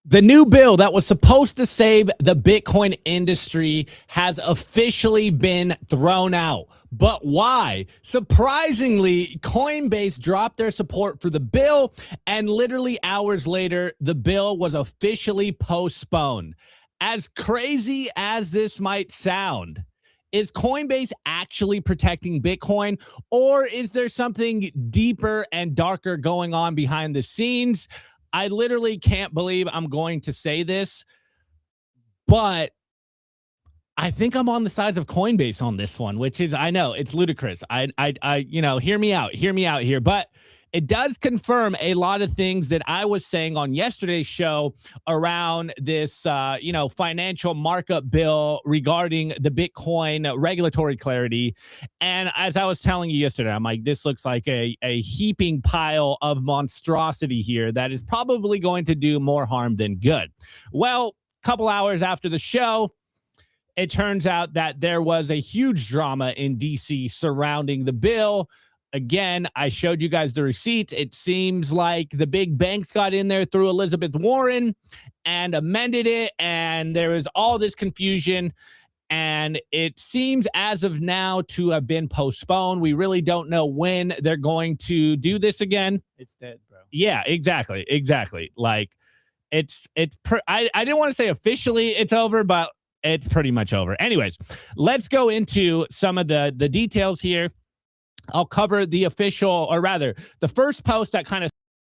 The new bill that was supposed to save the Bitcoin industry has officially been thrown out. But why? Surprisingly, Coinbase dropped their support for the bill, and literally hours later, the bill was officially postponed. As crazy as this might sound, is Coinbase actually protecting Bitcoin, or is there something deeper and darker going on behind the scenes? I literally can't believe I'm going to say this, but I think I'm on the sides of Coinbase on this one, which is, I know it's ludicrous. Hear me out here, but it does confirm a lot of things that I was saying on yesterday's show around this, financial markup bill regarding the Bitcoin regulatory clarity. And as I was telling you yesterday, I'm like, this looks like a heaping pile of monstrosity here that is probably going to do more harm than good. Well, a couple hours after the show, it turns out that there was a huge drama in DC surrounding the bill. Again, I showed you guys the receipt. It seems like the big banks got in there through Elizabeth Warren and amended it, and there was all this confusion, and it seems as of now to have been postponed. We really don't know when they're going to do this again. It's dead, bro. Yeah, exactly. Like, I didn't want to say officially it's over, but it's pretty much over. Anyways, let's go into some of the details here. I'll cover the official, or rather, the first post that kind of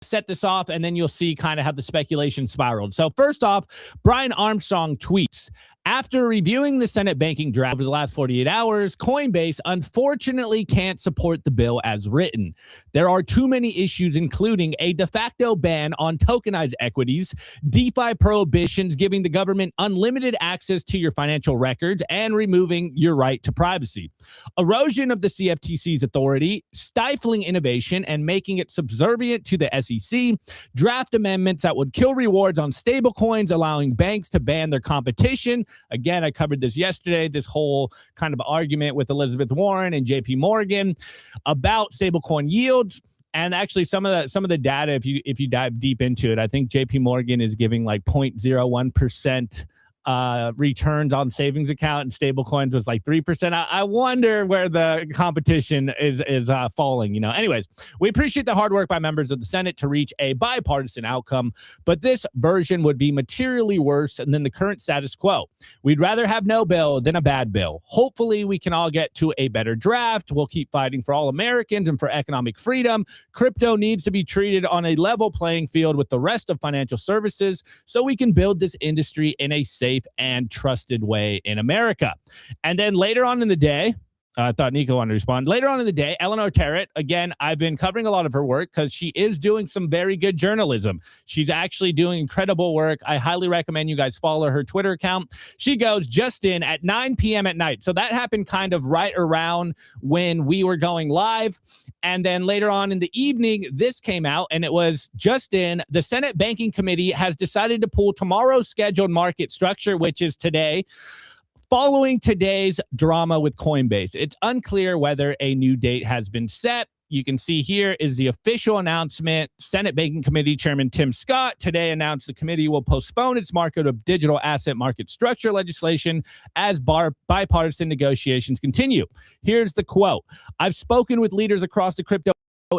set this off, and then you'll see kind of how the speculation spiraled. So first off, Brian Armstrong tweets, after reviewing the Senate banking draft over the last 48 hours, Coinbase unfortunately can't support the bill as written. There are too many issues, including a de facto ban on tokenized equities, DeFi prohibitions giving the government unlimited access to your financial records, and removing your right to privacy, erosion of the CFTC's authority, stifling innovation, and making it subservient to the SEC, draft amendments that would kill rewards on stablecoins, allowing banks to ban their competition. Again, I covered this yesterday, this whole kind of argument with Elizabeth Warren and JP Morgan about stablecoin yields. And actually, some of the data, if you dive deep into it, I think JP Morgan is giving like 0.01% returns on savings account, and stablecoins was like 3%. I wonder where the competition is falling. Anyways, we appreciate the hard work by members of the Senate to reach a bipartisan outcome, but this version would be materially worse than the current status quo. We'd rather have no bill than a bad bill. Hopefully, we can all get to a better draft. We'll keep fighting for all Americans and for economic freedom. Crypto needs to be treated on a level playing field with the rest of financial services so we can build this industry in a safe and trusted way in America. And then later on in the day, I thought Nico wanted to respond. Later on in the day, Eleanor Terrett, again, I've been covering a lot of her work because she is doing some very good journalism. She's actually doing incredible work. I highly recommend you guys follow her Twitter account. She goes just in at 9 p.m. at night. So that happened kind of right around when we were going live. And then later on in the evening, this came out, and it was just in. The Senate Banking Committee has decided to pull tomorrow's scheduled market structure, which is today, following today's drama with Coinbase. It's unclear whether a new date has been set. You can see here is the official announcement. Senate Banking Committee Chairman Tim Scott today announced the committee will postpone its market of digital asset market structure legislation as bipartisan negotiations continue. Here's the quote. I've spoken with leaders across the crypto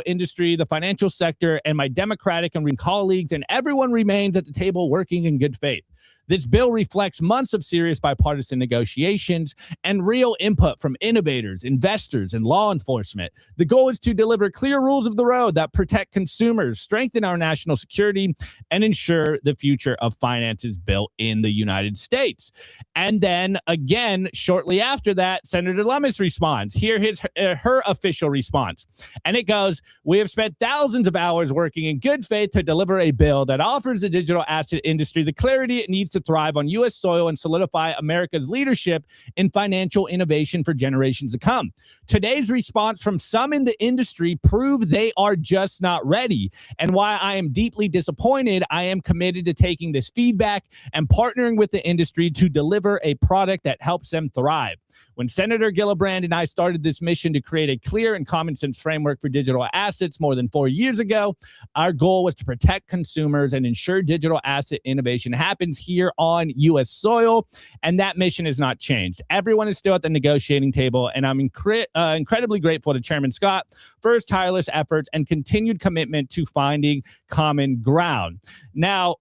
industry, the financial sector, and my Democratic and colleagues, and everyone remains at the table working in good faith. This bill reflects months of serious bipartisan negotiations and real input from innovators, investors, and law enforcement. The goal is to deliver clear rules of the road that protect consumers, strengthen our national security, and ensure the future of finance is built in the United States. And then again, shortly after that, Senator Lummis responds. Here is her official response. And it goes, we have spent thousands of hours working in good faith to deliver a bill that offers the digital asset industry the clarity it needs to thrive on U.S. soil and solidify America's leadership in financial innovation for generations to come. Today's response from some in the industry prove they are just not ready. And while I am deeply disappointed, I am committed to taking this feedback and partnering with the industry to deliver a product that helps them thrive. When Senator Gillibrand and I started this mission to create a clear and common sense framework for digital assets more than 4 years ago, our goal was to protect consumers and ensure digital asset innovation happens here on U.S. soil. And that mission has not changed. Everyone is still at the negotiating table, and I'm incredibly grateful to Chairman Scott for his tireless efforts and continued commitment to finding common ground. Now,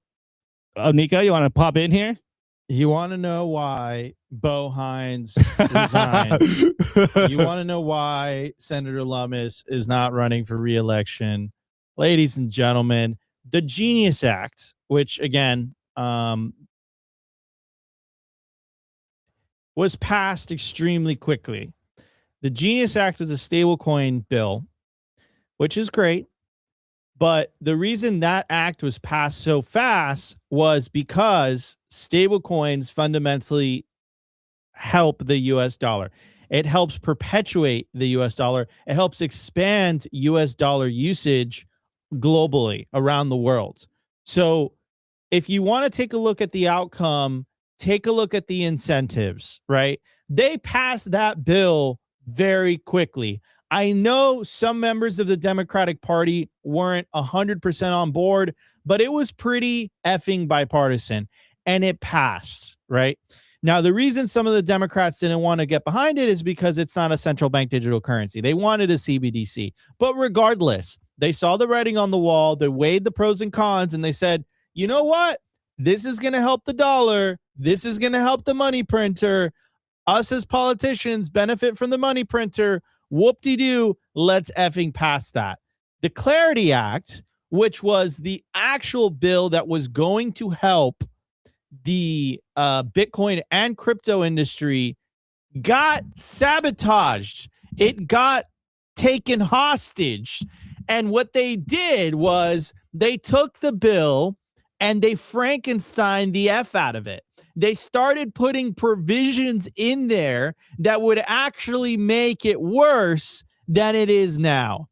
Nico, you want to pop in here? You want to know why Bo Hines resigned? You want to know why Senator Lummis is not running for re-election? Ladies and gentlemen, the Genius Act, which again was passed extremely quickly. The Genius Act was a stablecoin bill, which is great. But the reason that act was passed so fast was because stablecoins fundamentally help the U.S. dollar. It helps perpetuate the U.S. dollar. It helps expand U.S. dollar usage globally around the world. So if you want to take a look at the outcome, take a look at the incentives, right? They passed that bill very quickly. I know some members of the Democratic Party weren't 100% on board, but it was pretty effing bipartisan, and it passed, right? Now, the reason some of the Democrats didn't want to get behind it is because it's not a central bank digital currency. They wanted a CBDC. But regardless, they saw the writing on the wall, they weighed the pros and cons, and they said, you know what? This is going to help the dollar. This is going to help the money printer. Us as politicians benefit from the money printer. Whoop-de-doo, let's effing pass that. The Clarity Act, which was the actual bill that was going to help the Bitcoin and crypto industry, got sabotaged. It got taken hostage. And what they did was they took the bill and they Frankenstein the F out of it. They started putting provisions in there that would actually make it worse than it is now.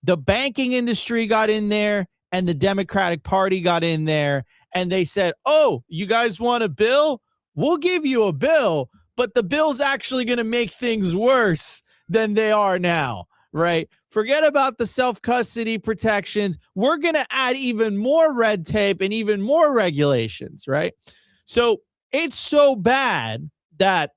The banking industry got in there and the Democratic Party got in there and they said, oh, you guys want a bill? We'll give you a bill, but the bill's actually going to make things worse than they are now, right? Forget about the self-custody protections. We're going to add even more red tape and even more regulations, right? So it's so bad that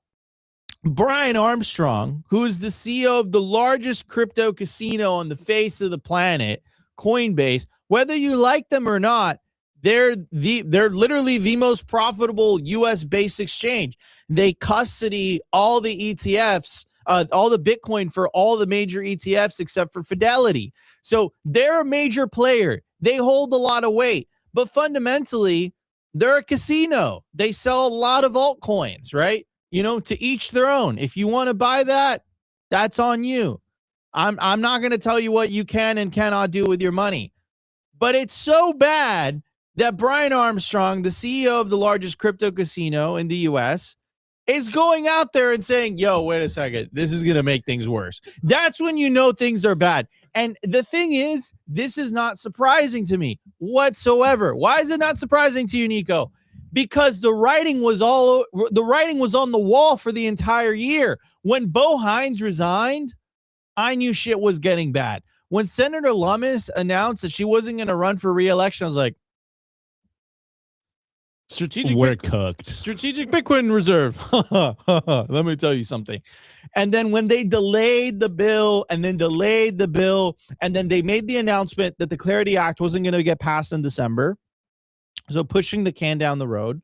Brian Armstrong, who is the CEO of the largest crypto casino on the face of the planet, Coinbase, whether you like them or not, they're literally the most profitable U.S.-based exchange. They custody all the ETFs, all the Bitcoin for all the major ETFs except for Fidelity. So they're a major player. They hold a lot of weight. But fundamentally, they're a casino. They sell a lot of altcoins, right? You know, to each their own. If you want to buy that, that's on you. I'm not going to tell you what you can and cannot do with your money. But it's so bad that Brian Armstrong, the CEO of the largest crypto casino in the U.S., is going out there and saying, yo, wait a second, this is going to make things worse. That's when you know things are bad. And the thing is, this is not surprising to me whatsoever. Why is it not surprising to you, Nico? Because the writing was on the wall for the entire year. When Bo Hines resigned, I knew shit was getting bad. When Senator Lummis announced that she wasn't going to run for re-election, I was like, we're cooked. Strategic Bitcoin Reserve. Let me tell you something. And then when they delayed the bill and then they made the announcement that the Clarity Act wasn't going to get passed in December, so pushing the can down the road.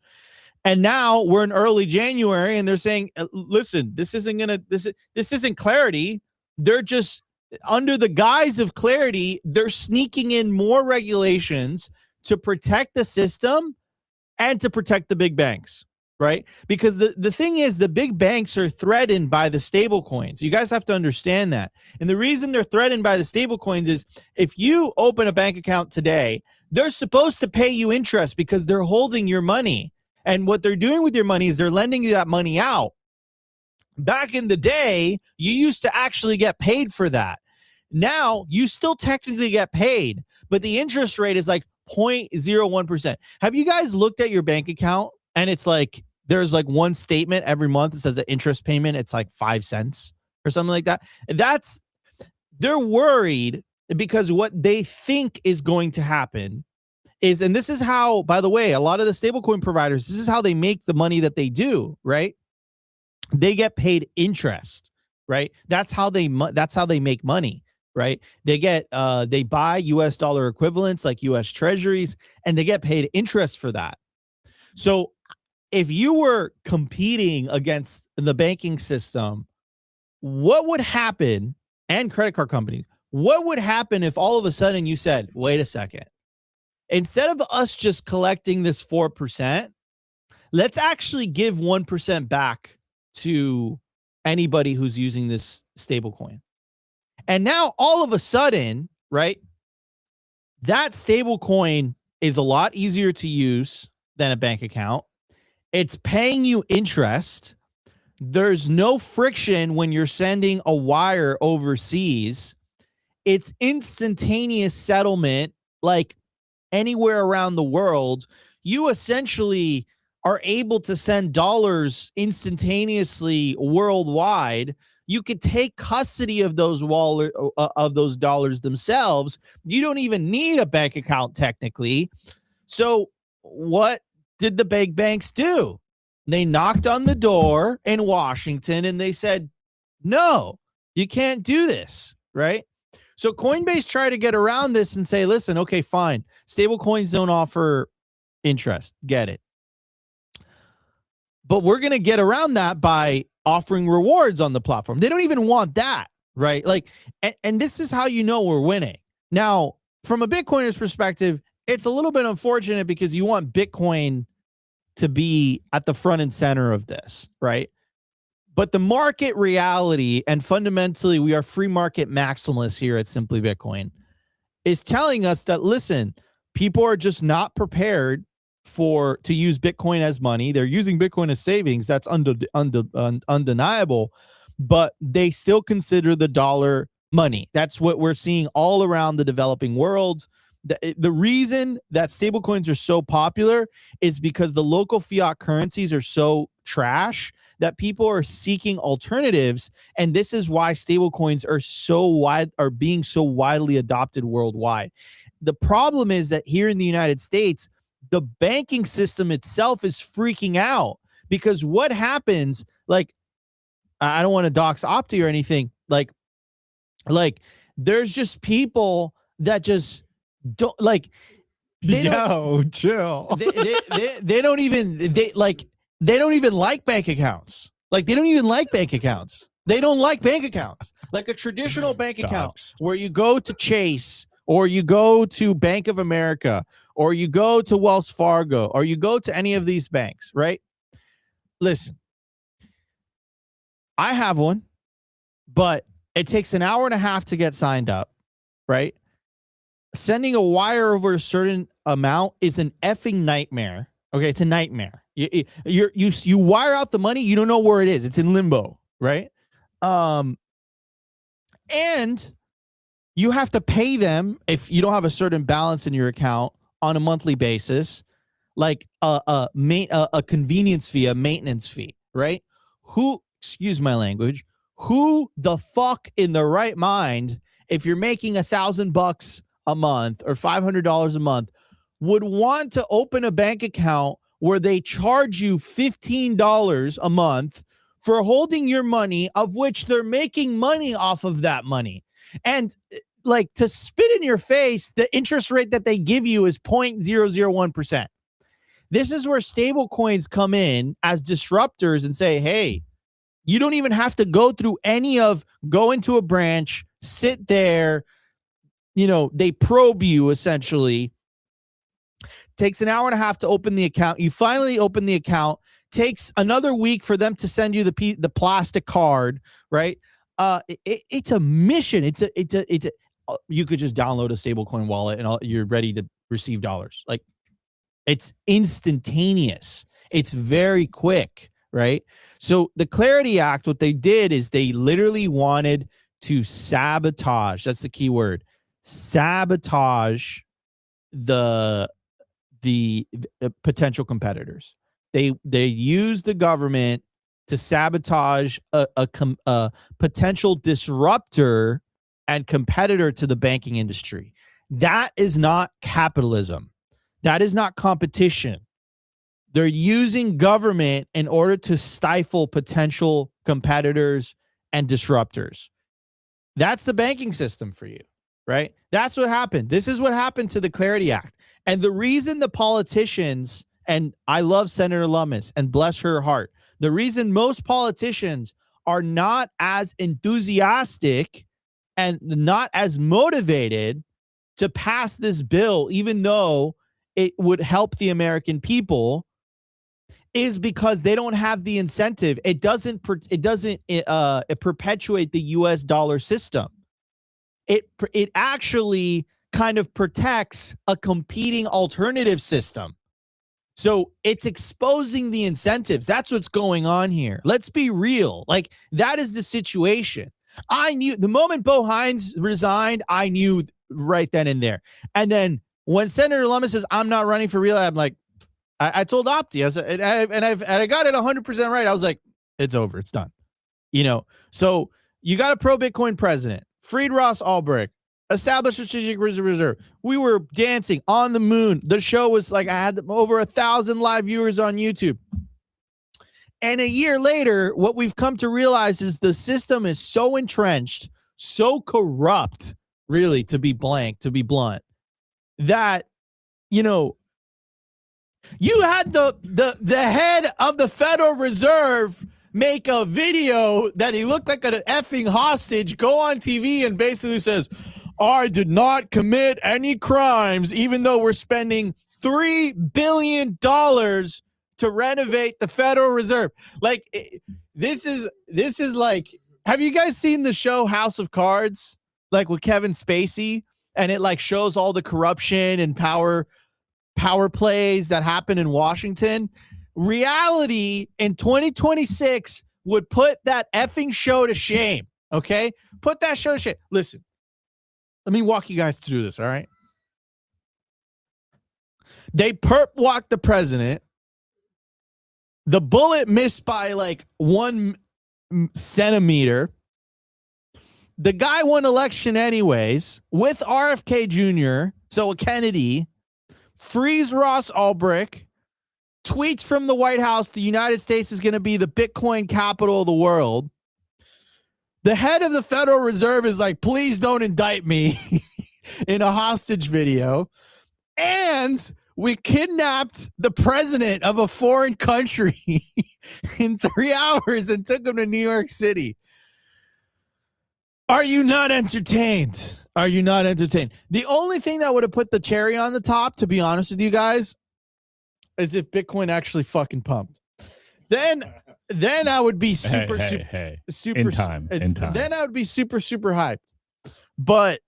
And now we're in early January and they're saying, listen, this isn't clarity. They're just under the guise of clarity. They're sneaking in more regulations to protect the system and to protect the big banks, right? Because the thing is, the big banks are threatened by the stable coins. You guys have to understand that. And the reason they're threatened by the stable coins is if you open a bank account today, they're supposed to pay you interest because they're holding your money. And what they're doing with your money is they're lending you that money out. Back in the day, you used to actually get paid for that. Now, you still technically get paid, but the interest rate is like 0.01%. Have you guys looked at your bank account and it's like there's like one statement every month that says the interest payment, it's like 5 cents or something like that. They're worried because what they think is going to happen is, and this is how, by the way, a lot of the stablecoin providers, this is how they make the money that they do, right? They get paid interest, right? That's how they make money, right? They buy US dollar equivalents like US treasuries, and they get paid interest for that. So if you were competing against the banking system, what would happen, and credit card companies, what would happen if all of a sudden you said, wait a second, instead of us just collecting this 4%, let's actually give 1% back to anybody who's using this stablecoin. And now all of a sudden, right, that stablecoin is a lot easier to use than a bank account. It's paying you interest. There's no friction when you're sending a wire overseas. It's instantaneous settlement, like anywhere around the world. You essentially are able to send dollars instantaneously worldwide. You could take custody of those dollars themselves. You don't even need a bank account technically. So what did the big banks do? They knocked on the door in Washington and they said, no, you can't do this, right? So Coinbase tried to get around this and say, listen, okay, fine. Stable coins don't offer interest. Get it. But we're going to get around that by offering rewards on the platform. They don't even want that, right? Like, and this is how you know we're winning. Now, from a Bitcoiner's perspective, it's a little bit unfortunate because you want Bitcoin to be at the front and center of this, right? But the market reality, and fundamentally, we are free market maximalists here at Simply Bitcoin, is telling us that, listen, people are just not prepared to use Bitcoin as money. They're using Bitcoin as savings. That's undeniable, but they still consider the dollar money. That's what we're seeing all around the developing world. The reason that stablecoins are so popular is because the local fiat currencies are so trash that people are seeking alternatives, and this is why stablecoins are being so widely adopted worldwide. The problem is that here in the United States, the banking system itself is freaking out because what happens, like, I don't want to dox Opti or anything, like there's just people that just don't like. Chill. They don't even like bank accounts. Like, they don't even like bank accounts. They don't like bank accounts. Like a traditional bank account where you go to Chase or you go to Bank of America or you go to Wells Fargo or you go to any of these banks, right? Listen, I have one, but it takes an hour and a half to get signed up, right? Sending a wire over a certain amount is an effing nightmare. Okay, it's a nightmare. You wire out the money, you don't know where it is. It's in limbo, right? And you have to pay them if you don't have a certain balance in your account on a monthly basis, like a convenience fee, a maintenance fee, right? Excuse my language, who the fuck in the right mind, if you're making $1,000 a month or $500 a month, would want to open a bank account where they charge you $15 a month for holding your money, of which they're making money off of that money? And like, to spit in your face, the interest rate that they give you is 0.001%. This is where stable coins come in as disruptors and say, hey, you don't even have to go through go into a branch, sit there, they probe you essentially. Takes an hour and a half to open the account. You finally open the account. Takes another week for them to send you the plastic card, right? It's a mission. You could just download a stablecoin wallet and you're ready to receive dollars. Like, it's instantaneous. It's very quick, right? So the Clarity Act, what they did is they literally wanted to sabotage. That's the key word. Sabotage the potential competitors. they use the government to sabotage a potential disruptor and competitor to the banking industry. That is not capitalism. That is not competition. They're using government in order to stifle potential competitors and disruptors. That's the banking system for you, right? That's what happened. This is what happened to the Clarity Act. And the reason the politicians, and I love Senator Lummis, and bless her heart, the reason most politicians are not as enthusiastic and not as motivated to pass this bill, even though it would help the American people, is because they don't have the incentive. It doesn't perpetuate the US dollar system. It actually kind of protects a competing alternative system. So it's exposing the incentives. That's what's going on here. Let's be real. Like, that is the situation. I knew the moment Bo Hines resigned, I knew right then and there. And then when Senator Lummis says, I'm not running for real, I'm like, I told Opti, I said, and I got it 100% right. I was like, it's over. It's done. You know, so you got a pro-Bitcoin president, freed Ross Ulbricht, established a strategic reserve. We were dancing on the moon. The show was like, I had over 1,000 live viewers on YouTube. And a year later, what we've come to realize is the system is so entrenched, so corrupt, really, to be blunt, that, you know, you had the head of the Federal Reserve make a video that he looked like an effing hostage, go on TV and basically says, I did not commit any crimes, even though we're spending $3 billion to renovate the Federal Reserve. Like, this is like, have you guys seen the show House of Cards? Like with Kevin Spacey, and it like shows all the corruption and power plays that happen in Washington. Reality in 2026 would put that effing show to shame. Okay? Put that show to shame. Listen, let me walk you guys through this, all right? They perp walked the president. The bullet missed by like 1 centimeter. The guy won election anyways with RFK Jr., so a Kennedy, frees Ross Ulbricht, tweets from the White House, the United States is going to be the Bitcoin capital of the world. The head of the Federal Reserve is like, please don't indict me in a hostage video. And we kidnapped the president of a foreign country in 3 hours and took him to New York City. Are you not entertained? Are you not entertained? The only thing that would have put the cherry on the top, to be honest with you guys, is if Bitcoin actually fucking pumped. Then I would be super. In time. Then I would be super hyped. But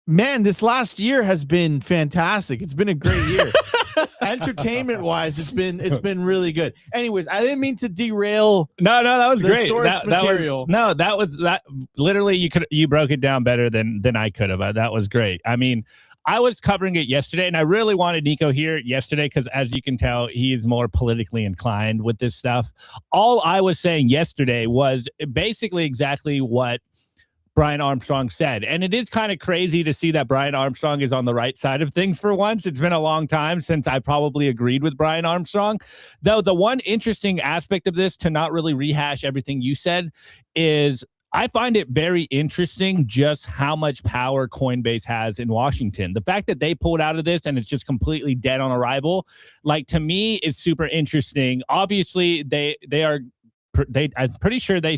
man, this last year has been fantastic. It's been a great year. Entertainment wise, it's been really good. Anyways, I didn't mean to derail. No, that was great. Source material. That was literally you broke it down better than I could have. That was great. I mean, I was covering it yesterday, and I really wanted Nico here yesterday because, as you can tell, he is more politically inclined with this stuff. All I was saying yesterday was basically exactly what Brian Armstrong said. And it is kind of crazy to see that Brian Armstrong is on the right side of things for once. It's been a long time since I probably agreed with Brian Armstrong. Though the one interesting aspect of this, to not really rehash everything you said, is I find it very interesting just how much power Coinbase has in Washington. The fact that they pulled out of this and it's just completely dead on arrival, like, to me, is super interesting. Obviously, I'm pretty sure they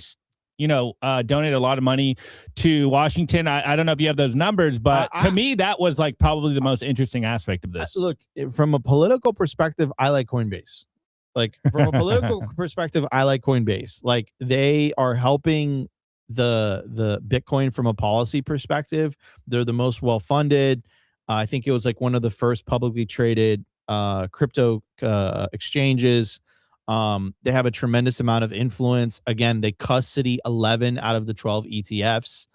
donate a lot of money to Washington. I don't know if you have those numbers, but to me, that was like probably the most interesting aspect of this. Look, from a political perspective, I like Coinbase. Like, from a political perspective, I like Coinbase. Like, they are helping the Bitcoin from a policy perspective. They're the most well-funded. I think it was like one of the first publicly traded crypto exchanges. They have a tremendous amount of influence. Again, they custody 11 out of the 12 ETFs.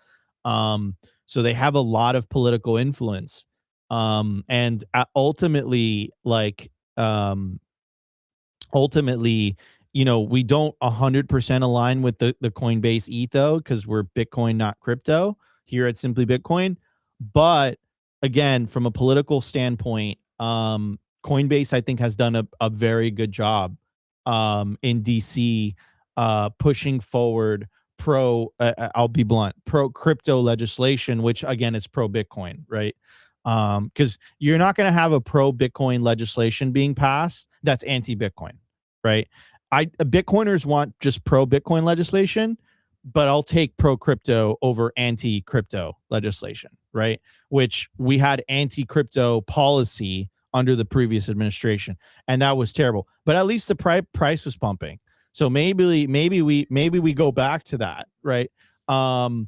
So they have a lot of political influence. And ultimately, like, ultimately, you know, we don't 100% align with the Coinbase ethos because we're Bitcoin, not crypto here at Simply Bitcoin. But again, from a political standpoint, Coinbase, I think, has done a very good job in DC pushing forward I'll be blunt, pro crypto legislation, which again is pro Bitcoin, right? Because you're not going to have a pro Bitcoin legislation being passed that's anti Bitcoin, right? Bitcoiners want just pro Bitcoin legislation, but I'll take pro crypto over anti crypto legislation, right? Which we had anti crypto policy under the previous administration, and that was terrible. But at least the price was pumping. So maybe we go back to that, right? Yeah,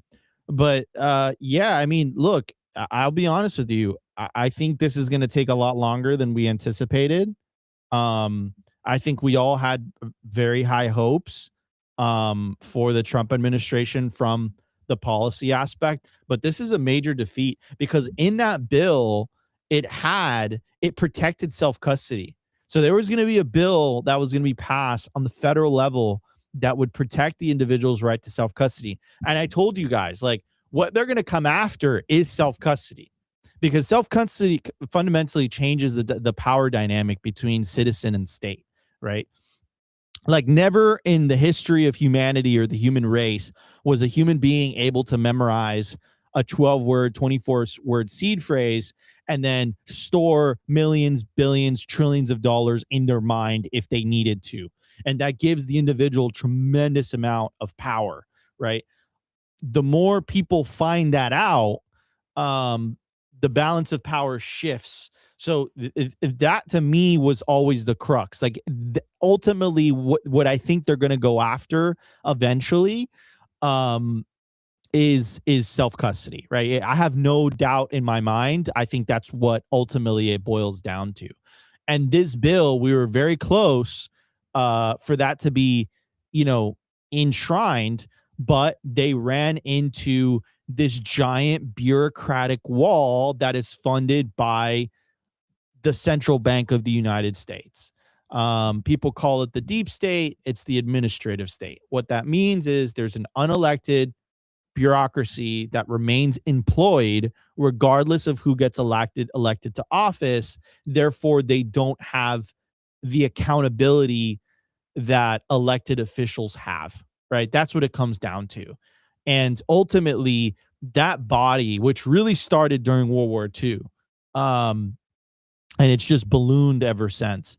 I mean, look, I'll be honest with you. I think this is going to take a lot longer than we anticipated. I think we all had very high hopes for the Trump administration from the policy aspect, but this is a major defeat because in that bill, it protected self-custody. So there was going to be a bill that was going to be passed on the federal level that would protect the individual's right to self-custody. And I told you guys, like, what they're going to come after is self-custody, because self-custody fundamentally changes the power dynamic between citizen and state, right? Like, never in the history of humanity or the human race was a human being able to memorize a 12-word, 24-word seed phrase and then store millions, billions, trillions of dollars in their mind if they needed to. And that gives the individual tremendous amount of power, right? The more people find that out, the balance of power shifts. So if that to me was always the crux, like ultimately what I think they're going to go after eventually is self-custody, right? I have no doubt in my mind. I think that's what ultimately it boils down to. And this bill, we were very close for that to be, you know, enshrined, but they ran into this giant bureaucratic wall that is funded by the central bank of the United States. People call it the deep state. It's the administrative state. What that means is there's an unelected bureaucracy that remains employed regardless of who gets elected to office. Therefore, they don't have the accountability that elected officials have, right? That's what it comes down to. And ultimately, that body, which really started during World War II, and it's just ballooned ever since,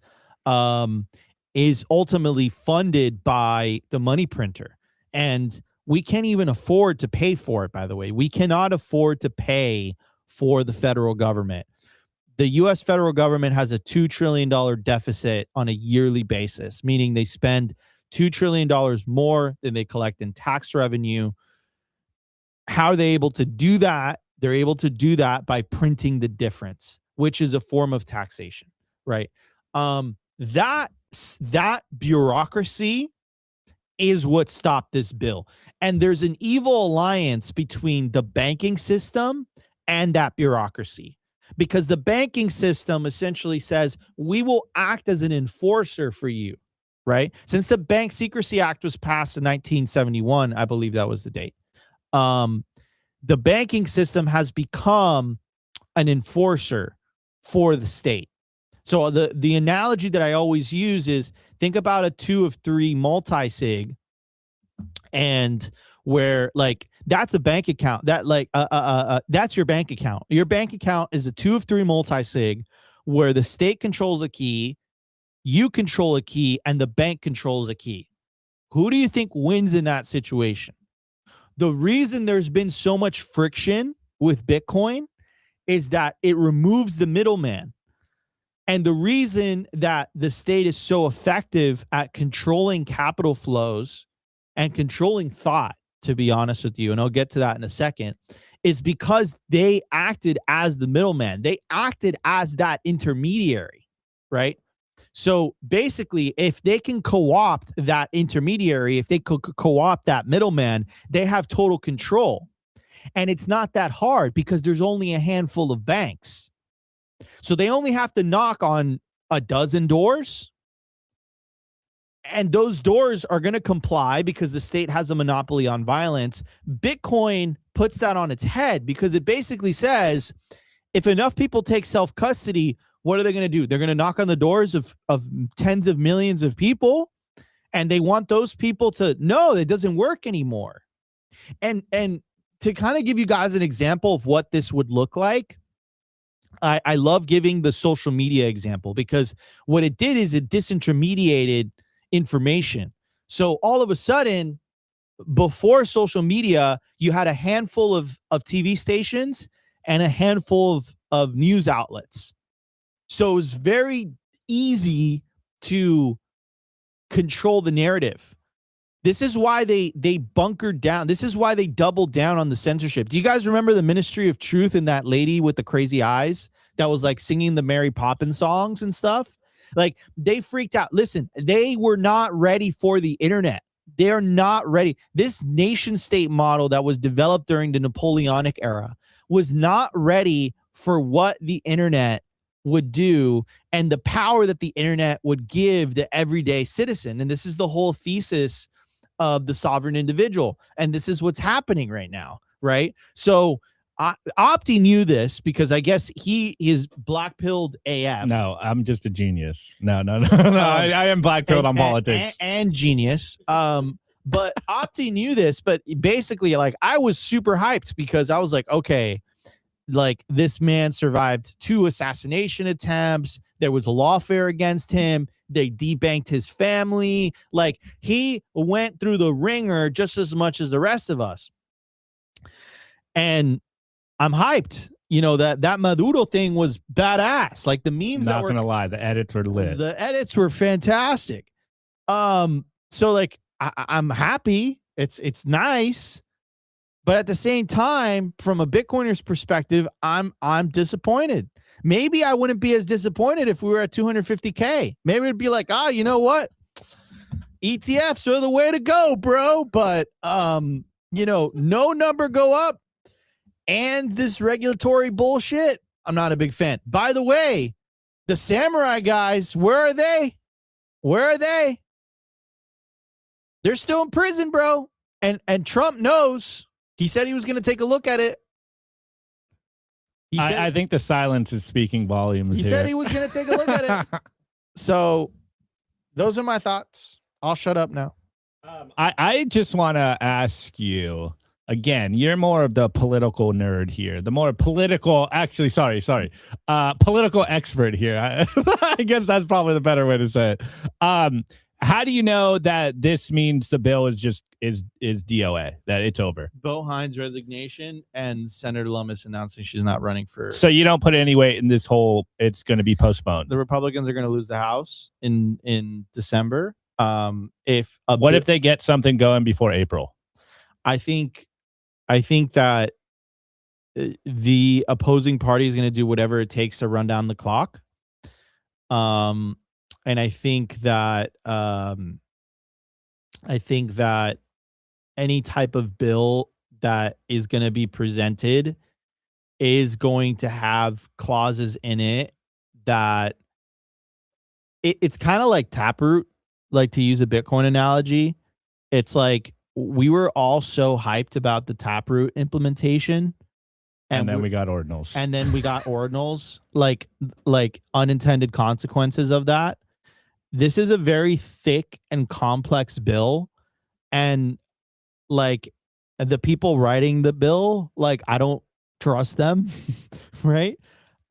is ultimately funded by the money printer. And we can't even afford to pay for it, by the way. We cannot afford to pay for the federal government. The U.S. federal government has a $2 trillion deficit on a yearly basis, meaning they spend $2 trillion more than they collect in tax revenue. How are they able to do that? They're able to do that by printing the difference, which is a form of taxation, right? That bureaucracy is what stopped this bill. And there's an evil alliance between the banking system and that bureaucracy, because the banking system essentially says, we will act as an enforcer for you, right? Since the Bank Secrecy Act was passed in 1971, I believe that was the date. The banking system has become an enforcer for the state. So the analogy that I always use is, think about a 2 of 3 multi-sig, and where, like, that's a bank account that, like, that's your bank account. Your bank account is a 2 of 3 multi-sig where the state controls a key, you control a key, and the bank controls a key. Who do you think wins in that situation? The reason there's been so much friction with Bitcoin is that it removes the middleman. And the reason that the state is so effective at controlling capital flows and controlling thought, to be honest with you, and I'll get to that in a second, is because they acted as the middleman. They acted as that intermediary, right? So basically, if they can co-opt that intermediary, if they could co-opt that middleman, they have total control. And it's not that hard because there's only a handful of banks. So they only have to knock on a dozen doors, and those doors are going to comply because the state has a monopoly on violence. Bitcoin puts that on its head because it basically says, if enough people take self-custody, what are they going to do? They're going to knock on the doors of tens of millions of people, and they want those people to know it doesn't work anymore. And to kind of give you guys an example of what this would look like, I love giving the social media example, because what it did is it disintermediated information. So all of a sudden, before social media, you had a handful of TV stations and a handful of news outlets. So it was very easy to control the narrative. This is why they bunkered down. This is why they doubled down on the censorship. Do you guys remember the Ministry of Truth and that lady with the crazy eyes that was like singing the Mary Poppins songs and stuff? Like, they freaked out. Listen, they were not ready for the internet. They're not ready. This nation state model that was developed during the Napoleonic era was not ready for what the internet would do and the power that the internet would give the everyday citizen. And this is the whole thesis of the sovereign individual. And this is what's happening right now, right? So Opti knew this because I guess he is black-pilled AF. No, I'm just a genius. No. I am black-pilled on politics. And genius. But Opti knew this, but basically, like, I was super hyped because I was like, okay, like, this man survived 2 assassination attempts. There was a lawfare against him. They debanked his family. Like, he went through the ringer just as much as the rest of us. And I'm hyped. You know, that Maduro thing was badass. Like, the memes Not gonna lie, the edits were lit. The edits were fantastic. So like, I'm happy. It's nice. But at the same time, from a Bitcoiner's perspective, I'm disappointed. Maybe I wouldn't be as disappointed if we were at 250K. Maybe it'd be like, you know what? ETFs are the way to go, bro. But you know, no number go up, and this regulatory bullshit, I'm not a big fan. By the way, the samurai guys, where are they? Where are they? They're still in prison, bro. And Trump knows. He said he was going to take a look at it. I think the silence is speaking volumes. He said he was going to take a look at it. So those are my thoughts. I'll shut up now. I just want to ask you, again, you're more of the political nerd here, the more political, actually, sorry, political expert here. I guess that's probably the better way to say it. How do you know that this means the bill is just is DOA, that it's over? Bo Hines' resignation and Senator Lummis announcing she's not running for. So you don't put any weight in this whole, it's going to be postponed. The Republicans are going to lose the House in December. If they get something going before April? I think that the opposing party is going to do whatever it takes to run down the clock. And I think that any type of bill that is going to be presented is going to have clauses in it that it's kind of like Taproot, like, to use a Bitcoin analogy. It's like, we were all so hyped about the Taproot implementation. And then we got ordinals. And then we got ordinals, like unintended consequences of that. This is a very thick and complex bill. And like, the people writing the bill, like, I don't trust them. Right.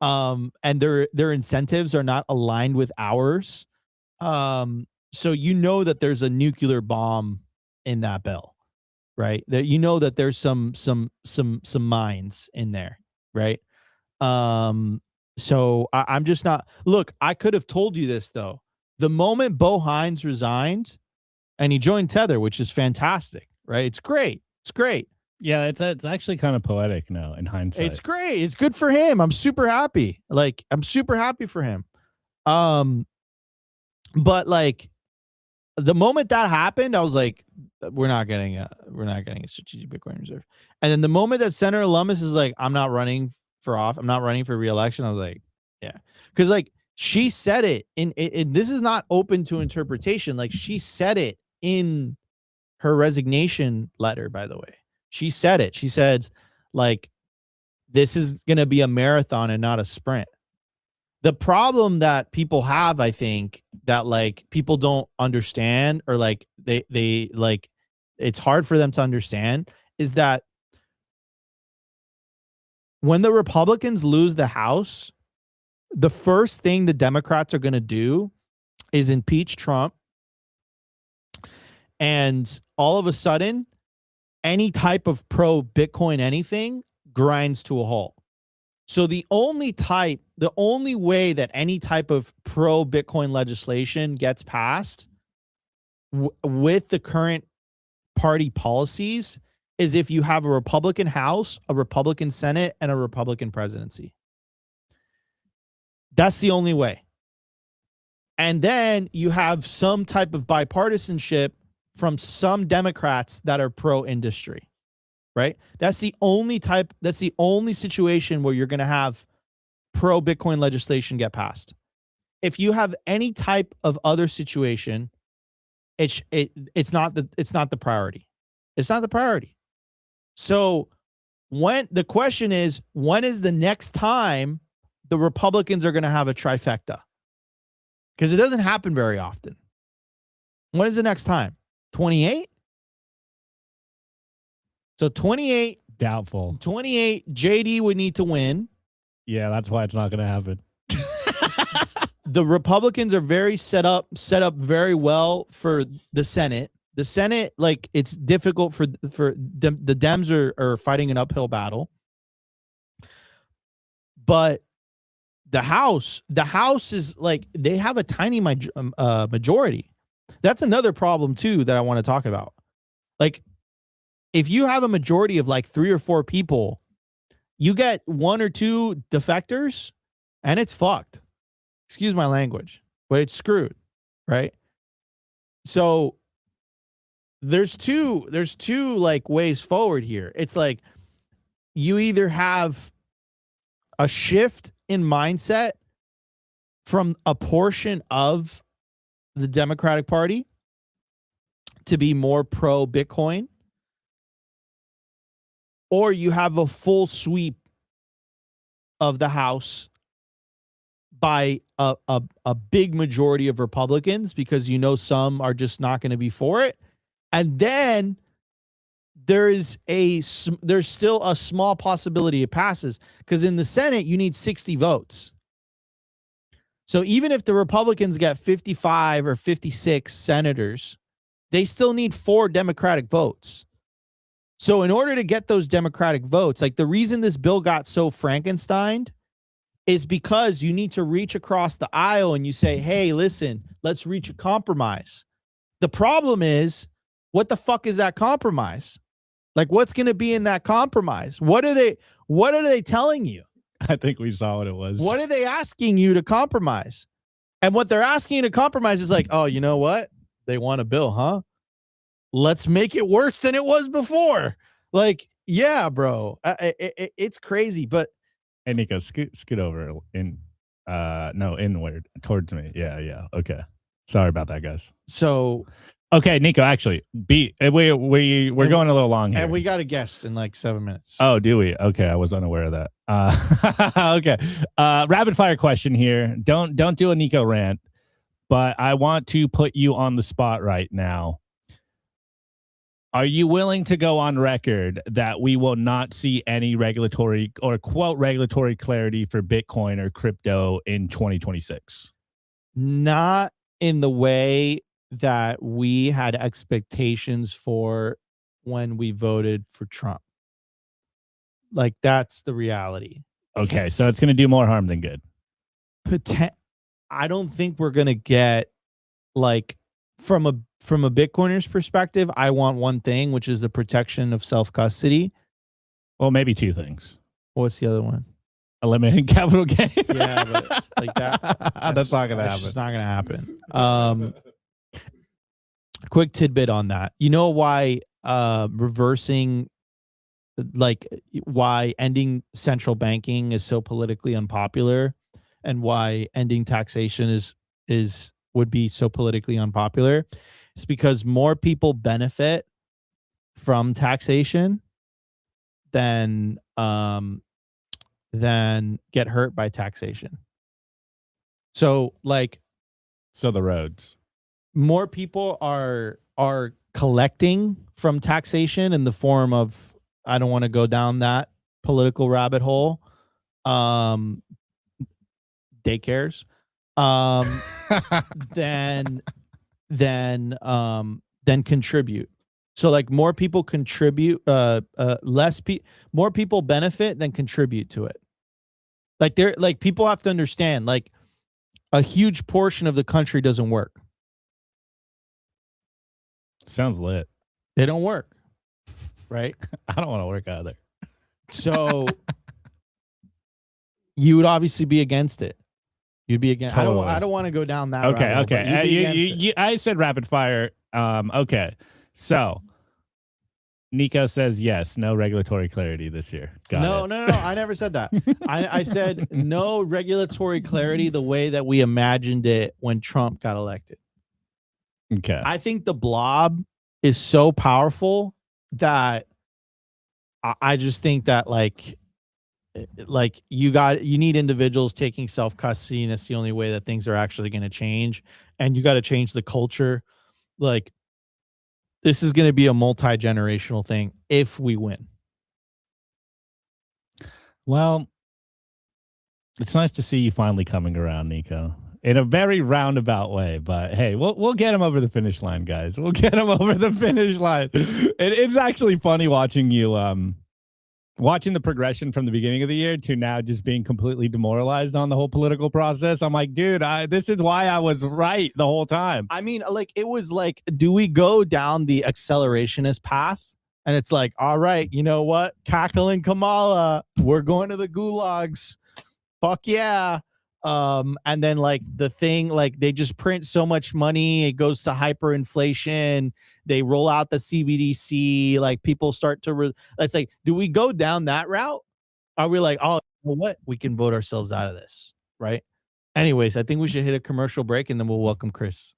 And their incentives are not aligned with ours. So you know that there's a nuclear bomb in that bill, right? That you know that there's some mines in there, right? So I'm just not. Look, I could have told you this though. The moment Bo Hines resigned, and he joined Tether, which is fantastic, right? It's great. It's great. Yeah, it's actually kind of poetic now in hindsight. It's great. It's good for him. I'm super happy. Like, I'm super happy for him. But like, the moment that happened, I was like, we're not getting a strategic Bitcoin reserve. And then the moment that Senator Lummis is like, I'm not running for re-election, I was like, yeah. Because like, She said it this is not open to interpretation. Like, she said it in her resignation letter, by the way. She said it. She said, like, this is going to be a marathon and not a sprint. The problem that people have, I think, that like people don't understand, or like they like, it's hard for them to understand, is that when the Republicans lose the House, the first thing the Democrats are going to do is impeach Trump. And all of a sudden, any type of pro Bitcoin anything grinds to a halt. So the only way that any type of pro Bitcoin legislation gets passed with the current party policies is if you have a Republican House, a Republican Senate, and a Republican presidency. That's the only way. And then you have some type of bipartisanship from some Democrats that are pro-industry, right? That's the only situation where you're going to have pro-Bitcoin legislation get passed. If you have any type of other situation, it's not the priority. It's not the priority. So the question is, when is the next time the Republicans are going to have a trifecta? Because it doesn't happen very often. When is the next time? 28? So 28. Doubtful. 28, JD would need to win. Yeah, that's why it's not going to happen. The Republicans are very set up very well for the Senate. The Senate, like, it's difficult for the Dems are fighting an uphill battle. But the House is like, they have a tiny majority. That's another problem too that I want to talk about. Like, if you have a majority of like 3 or 4 people, you get 1 or 2 defectors and it's fucked. Excuse my language, but it's screwed, right? So there's two like ways forward here. It's like, you either have a shift in mindset from a portion of the Democratic Party to be more pro Bitcoin, or you have a full sweep of the House by a big majority of Republicans, because some are just not going to be for it. And then there's still a small possibility it passes, because in the Senate you need 60 votes. So even if the Republicans get 55 or 56 senators, they still need 4 Democratic votes. So in order to get those Democratic votes, like, the reason this bill got so Frankensteined is because you need to reach across the aisle and you say, hey, listen, let's reach a compromise. The problem is, what the fuck is that compromise? Like, what's going to be in that compromise? What are they telling you? I think we saw what it was. What are they asking you to compromise? And what they're asking you to compromise is like, oh, you know what? They want a bill, huh? Let's make it worse than it was before. Like, yeah, bro, it's crazy. But hey, Nico, scoot over in inward towards me. Yeah. Okay. Sorry about that, guys. So, okay, Nico, actually, we're going a little long here. And we got a guest in like 7 minutes. Oh, do we? Okay, I was unaware of that. Okay. Rapid fire question here. Don't do a Nico rant, but I want to put you on the spot right now. Are you willing to go on record that we will not see any regulatory or quote regulatory clarity for Bitcoin or crypto in 2026? Not in the way that we had expectations for when we voted for Trump. Like, that's the reality. Okay, so it's going to do more harm than good. I don't think we're going to get, like, from a Bitcoiner's perspective, I want one thing, which is the protection of self-custody. Well, maybe 2 things. What's the other one? Eliminating capital gain. Yeah, but like that. That's not going to happen. It's not going to happen. Quick tidbit on that. You know why reversing, like, why ending central banking is so politically unpopular? and why ending taxation would be so politically unpopular. It's because more people benefit from taxation than get hurt by taxation. So the roads. More people are collecting from taxation in the form of, I don't want to go down that political rabbit hole, daycares, than contribute. So like more people contribute, more people benefit than contribute to it. Like people have to understand, like a huge portion of the country doesn't work. Sounds lit. They don't work, right? I don't want to work either. So you would obviously be against it. You'd be against. Totally. I don't want to go down that. Okay. Route, Okay. I said rapid fire. Okay. So Nico says yes. No regulatory clarity this year. No. I never said that. I said no regulatory clarity the way that we imagined it when Trump got elected. Okay. I think the blob is so powerful that I just think that like you need individuals taking self-custody, and that's the only way that things are actually going to change. And you got to change the culture. Like this is going to be a multi-generational thing if we win. Well, it's nice to see you finally coming around, Nico, in a very roundabout way. But hey, we'll get him over the finish line, guys. We'll get him over the finish line. It's actually funny watching you, watching the progression from the beginning of the year to now just being completely demoralized on the whole political process. I'm like, dude, this is why I was right the whole time. I mean, like, it was like, do we go down the accelerationist path? And it's like, all right, you know what? Cackling Kamala, we're going to the gulags. Fuck yeah. And then like the thing, like they just print so much money, it goes to hyperinflation. They roll out the CBDC, like people start to, it's like, do we go down that route? Are we like, oh, well, what? We can vote ourselves out of this, right? Anyways, I think we should hit a commercial break and then we'll welcome Chris.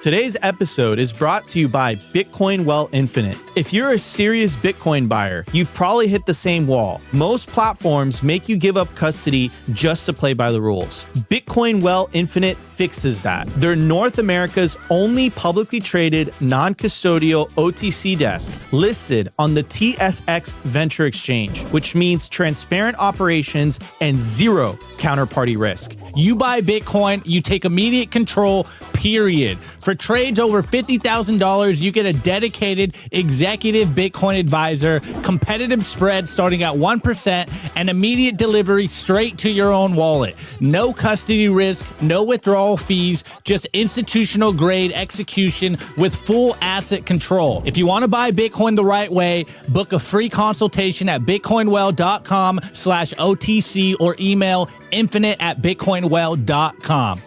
Today's episode is brought to you by Bitcoin Well Infinite. If you're a serious Bitcoin buyer, you've probably hit the same wall. Most platforms make you give up custody just to play by the rules. Bitcoin Well Infinite fixes that. They're North America's only publicly traded, non-custodial OTC desk listed on the TSX Venture Exchange, which means transparent operations and zero counterparty risk. You buy Bitcoin, you take immediate control, period. For trades over $50,000, you get a dedicated executive Bitcoin advisor, competitive spread starting at 1%, and immediate delivery straight to your own wallet. No custody risk, no withdrawal fees, just institutional grade execution with full asset control. If you want to buy Bitcoin the right way, book a free consultation at bitcoinwell.com/OTC or email infinite@bitcoinwell.com.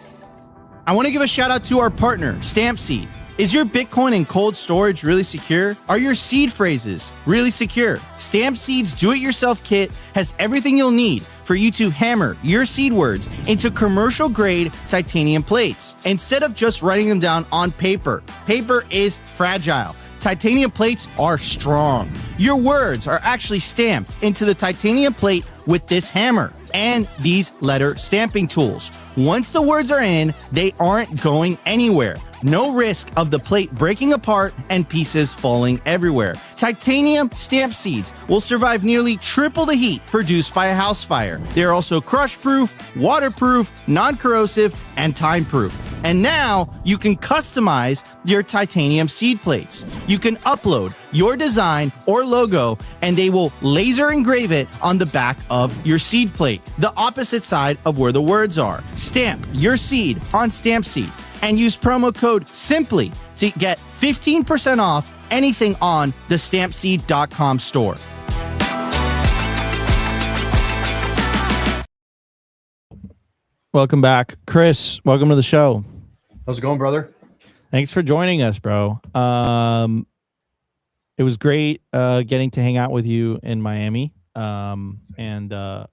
I want to give a shout out to our partner, StampSeed. Is your Bitcoin in cold storage really secure? Are your seed phrases really secure? StampSeed's do-it-yourself kit has everything you'll need for you to hammer your seed words into commercial-grade titanium plates, instead of just writing them down on paper. Paper is fragile. Titanium plates are strong. Your words are actually stamped into the titanium plate with this hammer and these letter stamping tools. Once the words are in, they aren't going anywhere. No risk of the plate breaking apart and pieces falling everywhere. Titanium stamp seeds will survive nearly triple the heat produced by a house fire. They are also crush-proof, waterproof, non-corrosive, and time-proof. And now you can customize your titanium seed plates. You can upload your design or logo, and they will laser engrave it on the back of your seed plate, the opposite side of where the words are. Stamp your seed on StampSeed and use promo code SIMPLY to get 15% off anything on the stampseed.com store. Welcome back. Chris, welcome to the show. How's it going, brother? Thanks for joining us, bro. It was great getting to hang out with you in Miami. And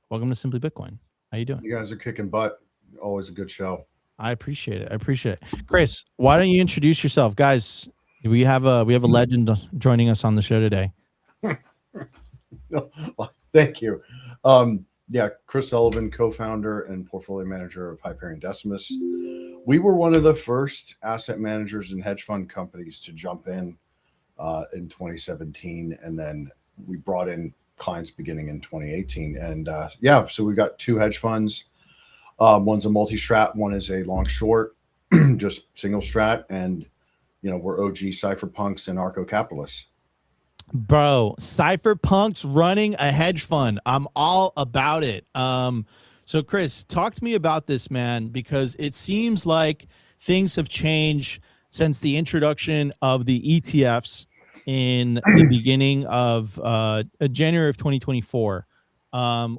welcome to Simply Bitcoin. How you doing? You guys are kicking butt. Always a good show. I appreciate it. I appreciate it. Chris, why don't you introduce yourself, guys? We have a legend joining us on the show today. Well, thank you. Yeah, Chris Sullivan, co-founder and portfolio manager of Hyperion Decimus. We were one of the first asset managers and hedge fund companies to jump in 2017, and then we brought in clients beginning in 2018. And yeah, so we've got 2 hedge funds. One's a multi-strat, one is a long short, just single strat, and we're OG cypherpunks and arco capitalists. Bro, cypherpunks running a hedge fund. I'm all about it. So Chris, talk to me about this, man, because it seems like things have changed since the introduction of the ETFs in the beginning of January of 2024.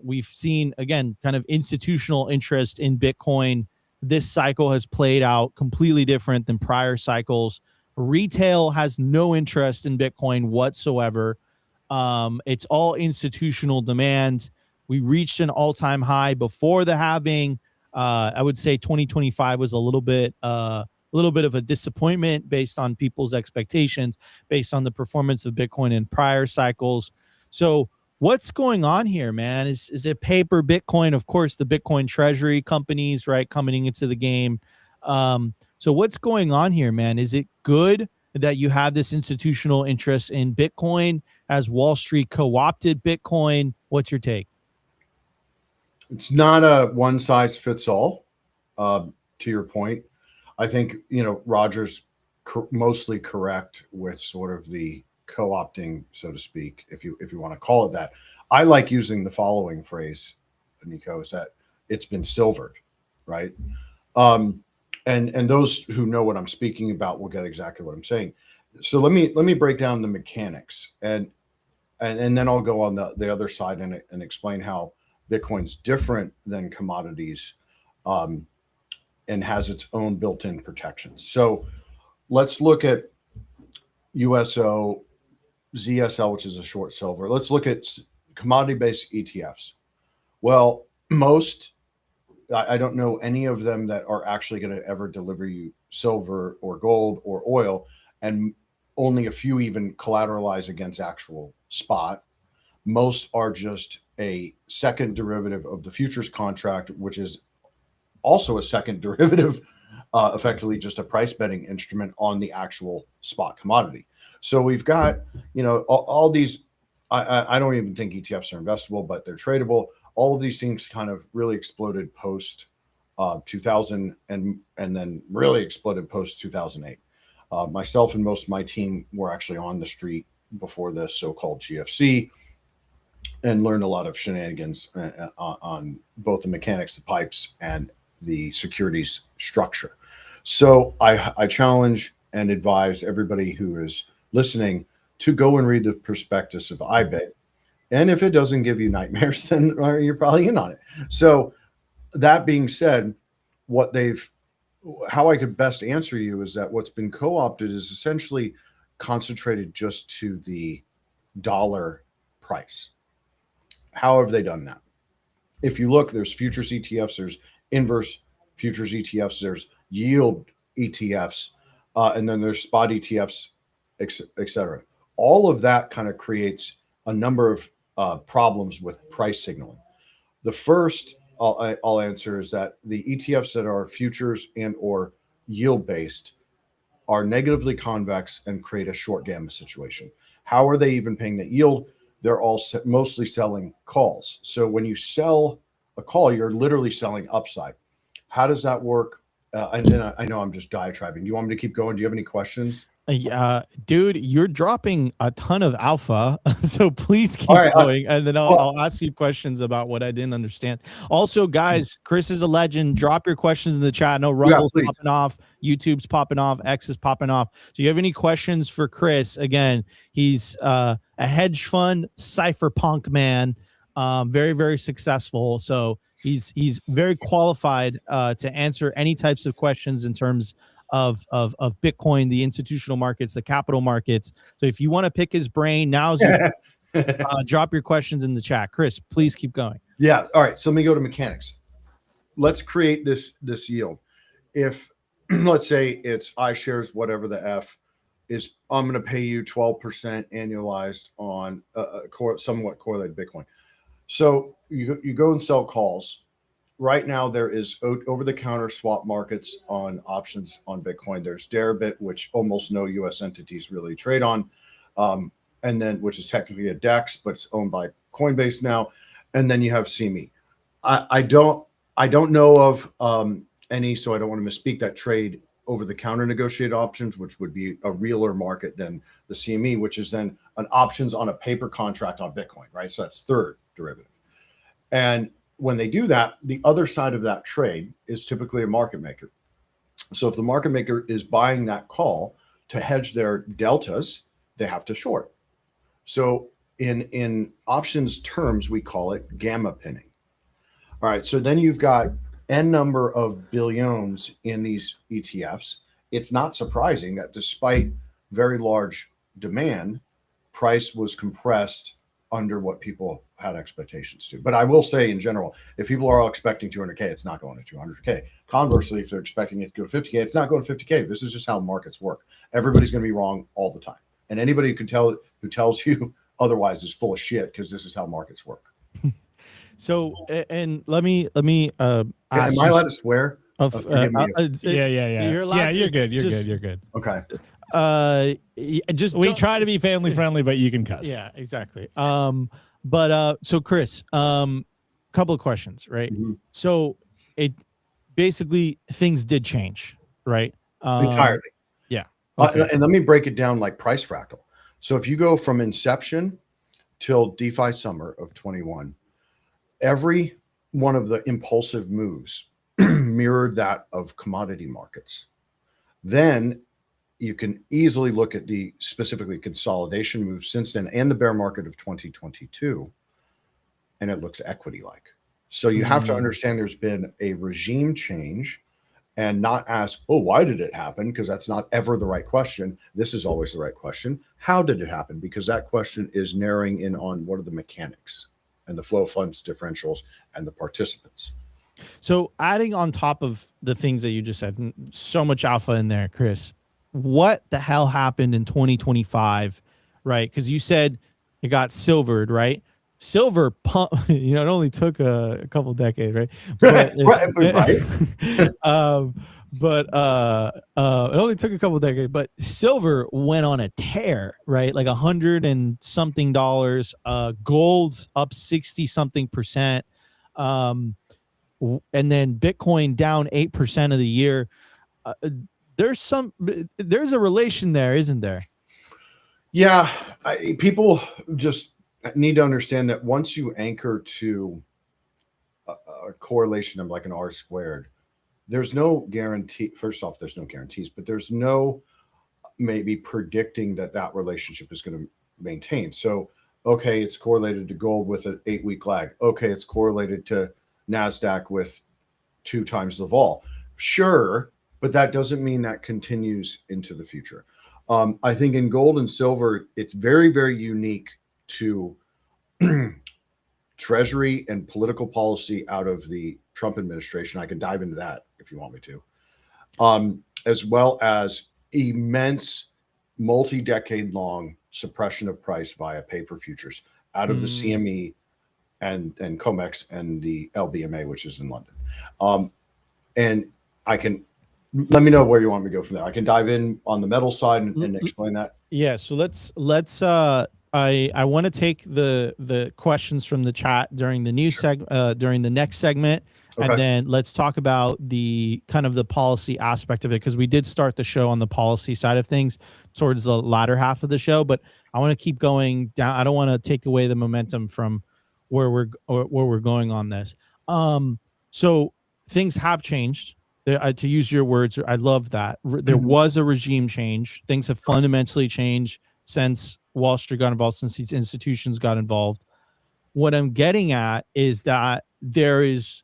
We've seen, again, kind of institutional interest in Bitcoin. This cycle has played out completely different than prior cycles. Retail has no interest in Bitcoin whatsoever. It's all institutional demand. We reached an all-time high before the halving. I would say 2025 was a little bit of a disappointment based on people's expectations, based on the performance of Bitcoin in prior cycles. So what's going on here, man? Is it paper Bitcoin? Of course, the Bitcoin treasury companies, right, coming into the game. So what's going on here, man? Is it good that you have this institutional interest in Bitcoin? Has Wall Street co-opted Bitcoin? What's your take? It's not a one size fits all. To your point, I think Roger's mostly correct with sort of the co-opting, so to speak, if you want to call it that. I like using the following phrase, Nico, is that it's been silvered, right? And those who know what I'm speaking about will get exactly what I'm saying. So let me break down the mechanics, and then I'll go on the other side and explain how Bitcoin's different than commodities, and has its own built-in protections. So let's look at USO, ZSL, which is a short silver. Let's look at commodity-based ETFs. Well, I don't know any of them that are actually going to ever deliver you silver or gold or oil, and only a few even collateralize against actual spot. Most are just a second derivative of the futures contract, which is also a second derivative, effectively just a price betting instrument on the actual spot commodity. So we've got, all these, I don't even think ETFs are investable, but they're tradable. All of these things kind of really exploded post 2000 and then really exploded post 2008. Myself and most of my team were actually on the street before the so-called GFC and learned a lot of shenanigans on both the mechanics, the pipes, and the securities structure. So I challenge and advise everybody who is listening to go and read the prospectus of IBIT. And if it doesn't give you nightmares, then you're probably in on it. So that being said, how I could best answer you is that what's been co-opted is essentially concentrated just to the dollar price. How have they done that? If you look, there's futures ETFs, there's inverse futures ETFs, there's yield ETFs, and then there's spot ETFs, etc. All of that kind of creates a number of problems with price signaling. The first I'll answer is that the ETFs that are futures and or yield based are negatively convex and create a short gamma situation. How are they even paying the yield? They're all mostly selling calls. So when you sell a call, you're literally selling upside. How does that work? And then I know I'm just diatribing. Do you want me to keep going? Do you have any questions? Dude, you're dropping a ton of alpha, so please keep going, and then I'll ask you questions about what I didn't understand. Also, guys, Chris is a legend. Drop your questions in the chat. I know Rumble's popping off, YouTube's popping off, X is popping off. Do you have any questions for Chris? Again, he's a hedge fund cypherpunk man, very, very successful. So he's very qualified to answer any types of questions in terms of Bitcoin, the institutional markets, the capital markets. So if you want to pick his brain, now's your Drop your questions in the chat. Chris, please keep going. Yeah. All right. So let me go to mechanics. Let's create this yield. If let's say it's iShares, whatever the F is, I'm going to pay you 12% annualized on somewhat correlated Bitcoin. So you go and sell calls. Right now, there is over-the-counter swap markets on options on Bitcoin. There's Deribit, which almost no U.S. entities really trade on, and then which is technically a DEX, but it's owned by Coinbase now. And then you have CME. I don't know of any, so I don't want to misspeak, that trade over-the-counter negotiated options, which would be a realer market than the CME, which is then an options on a paper contract on Bitcoin, right? So that's third derivative. And when they do that, the other side of that trade is typically a market maker. So if the market maker is buying that call to hedge their deltas, they have to short. So in options terms, we call it gamma pinning. All right, so then you've got N number of billions in these ETFs. It's not surprising that despite very large demand, price was compressed under what people had expectations to. But I will say in general, if people are all expecting 200K, it's not going to 200K. Conversely, if they're expecting it to go to 50K, it's not going to 50K. This is just how markets work. Everybody's going to be wrong all the time. And anybody who tells you otherwise is full of shit, because this is how markets work. So, and let me ask am I allowed to swear? Yeah. You're allowed. Yeah, you're good. You're good. Okay. Just We try to be family friendly, but you can cuss. Yeah, exactly. But so Chris, couple of questions, right? Mm-hmm. So it basically things did change, right? Entirely. Yeah. Okay. And let me break it down like price fractal. So if you go from inception till DeFi summer of 21, every one of the impulsive moves mirrored that of commodity markets. Then you can easily look at the specifically consolidation moves since then and the bear market of 2022, and it looks equity-like. So you have to understand there's been a regime change and not ask, oh, why did it happen? Because that's not ever the right question. This is always the right question. How did it happen? Because that question is narrowing in on what are the mechanics and the flow of funds differentials and the participants. So adding on top of the things that you just said, so much alpha in there, Chris, what the hell happened in 2025, right? Because you said it got silvered, right? Silver pump, it only took a couple decades, right? But, it only took a couple decades, but silver went on a tear, right? Like $100 and something. Gold's up 60 something percent. And then Bitcoin down 8% of the year. There's a relation there, isn't there? Yeah, people just need to understand that once you anchor to a correlation of like an R squared, there's no guarantee. First off, there's no guarantees, but there's no maybe predicting that relationship is going to maintain. So, okay, it's correlated to gold with an 8-week lag. Okay, it's correlated to NASDAQ with 2 times the vol. Sure, but that doesn't mean that continues into the future. I think in gold and silver, it's very, very unique to treasury and political policy out of the Trump administration. I can dive into that if you want me to, as well as immense multi-decade long suppression of price via paper futures out of the CME and COMEX and the LBMA, which is in London. And I can, let me know where you want me to go from there. I can dive in on the metal side and explain that. Yeah. So let's I want to take the questions from the chat during the news during the next segment. Okay. And then let's talk about the kind of the policy aspect of it, because we did start the show on the policy side of things towards the latter half of the show, but I want to keep going down. I don't want to take away the momentum from where we're going on this. So things have changed. To use your words, I love that. There was a regime change. Things have fundamentally changed since Wall Street got involved, since these institutions got involved. What I'm getting at is that there is,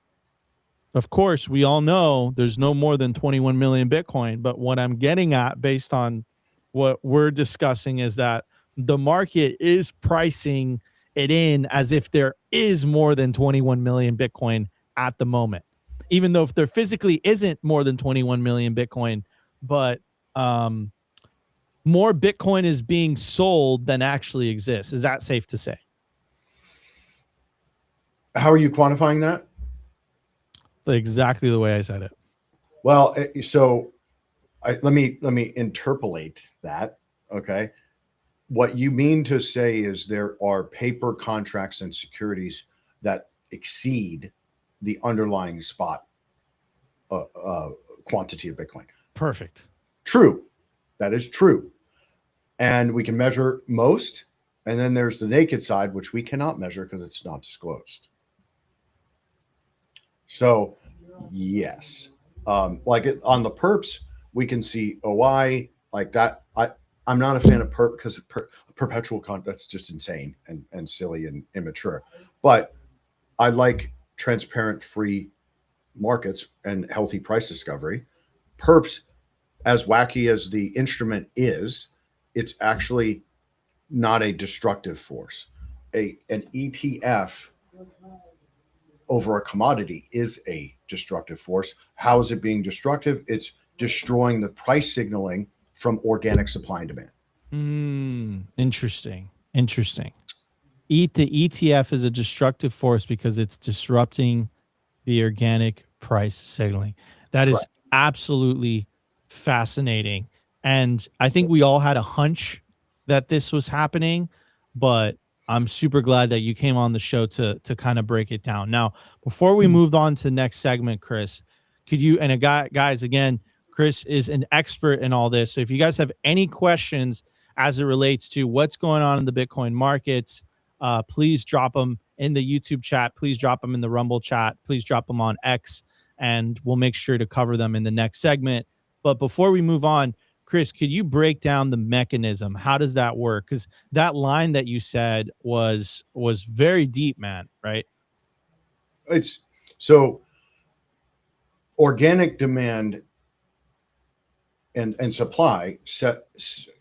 of course, we all know there's no more than 21 million Bitcoin. But what I'm getting at, based on what we're discussing, is that the market is pricing it in as if there is more than 21 million Bitcoin at the moment, even though if there physically isn't more than 21 million Bitcoin, but more Bitcoin is being sold than actually exists. Is that safe to say? How are you quantifying that? Exactly the way I said it. Well, so let me interpolate that. Okay. What you mean to say is there are paper contracts and securities that exceed the underlying spot quantity of Bitcoin. Perfect. True. That is true. And we can measure most. And then there's the naked side, which we cannot measure because it's not disclosed. So, yes. Like on the perps, we can see OI like that. I'm not a fan of perp because perpetual content, that's just insane and silly and immature. But I like transparent, free markets and healthy price discovery. Perps, as wacky as the instrument is, it's actually not a destructive force. An ETF over a commodity is a destructive force. How is it being destructive? It's destroying the price signaling from organic supply and demand. Interesting. The ETF is a destructive force because it's disrupting the organic price signaling. That is absolutely fascinating. And I think we all had a hunch that this was happening, but I'm super glad that you came on the show to kind of break it down. Now, before we move on to the next segment, Chris, could you, and guys, again, Chris is an expert in all this. So if you guys have any questions as it relates to what's going on in the Bitcoin markets, please drop them in the YouTube chat. Please drop them in the Rumble chat. Please drop them on X, and we'll make sure to cover them in the next segment. But before we move on, Chris, could you break down the mechanism? How does that work? Because that line that you said was very deep, man, right? It's so organic demand and supply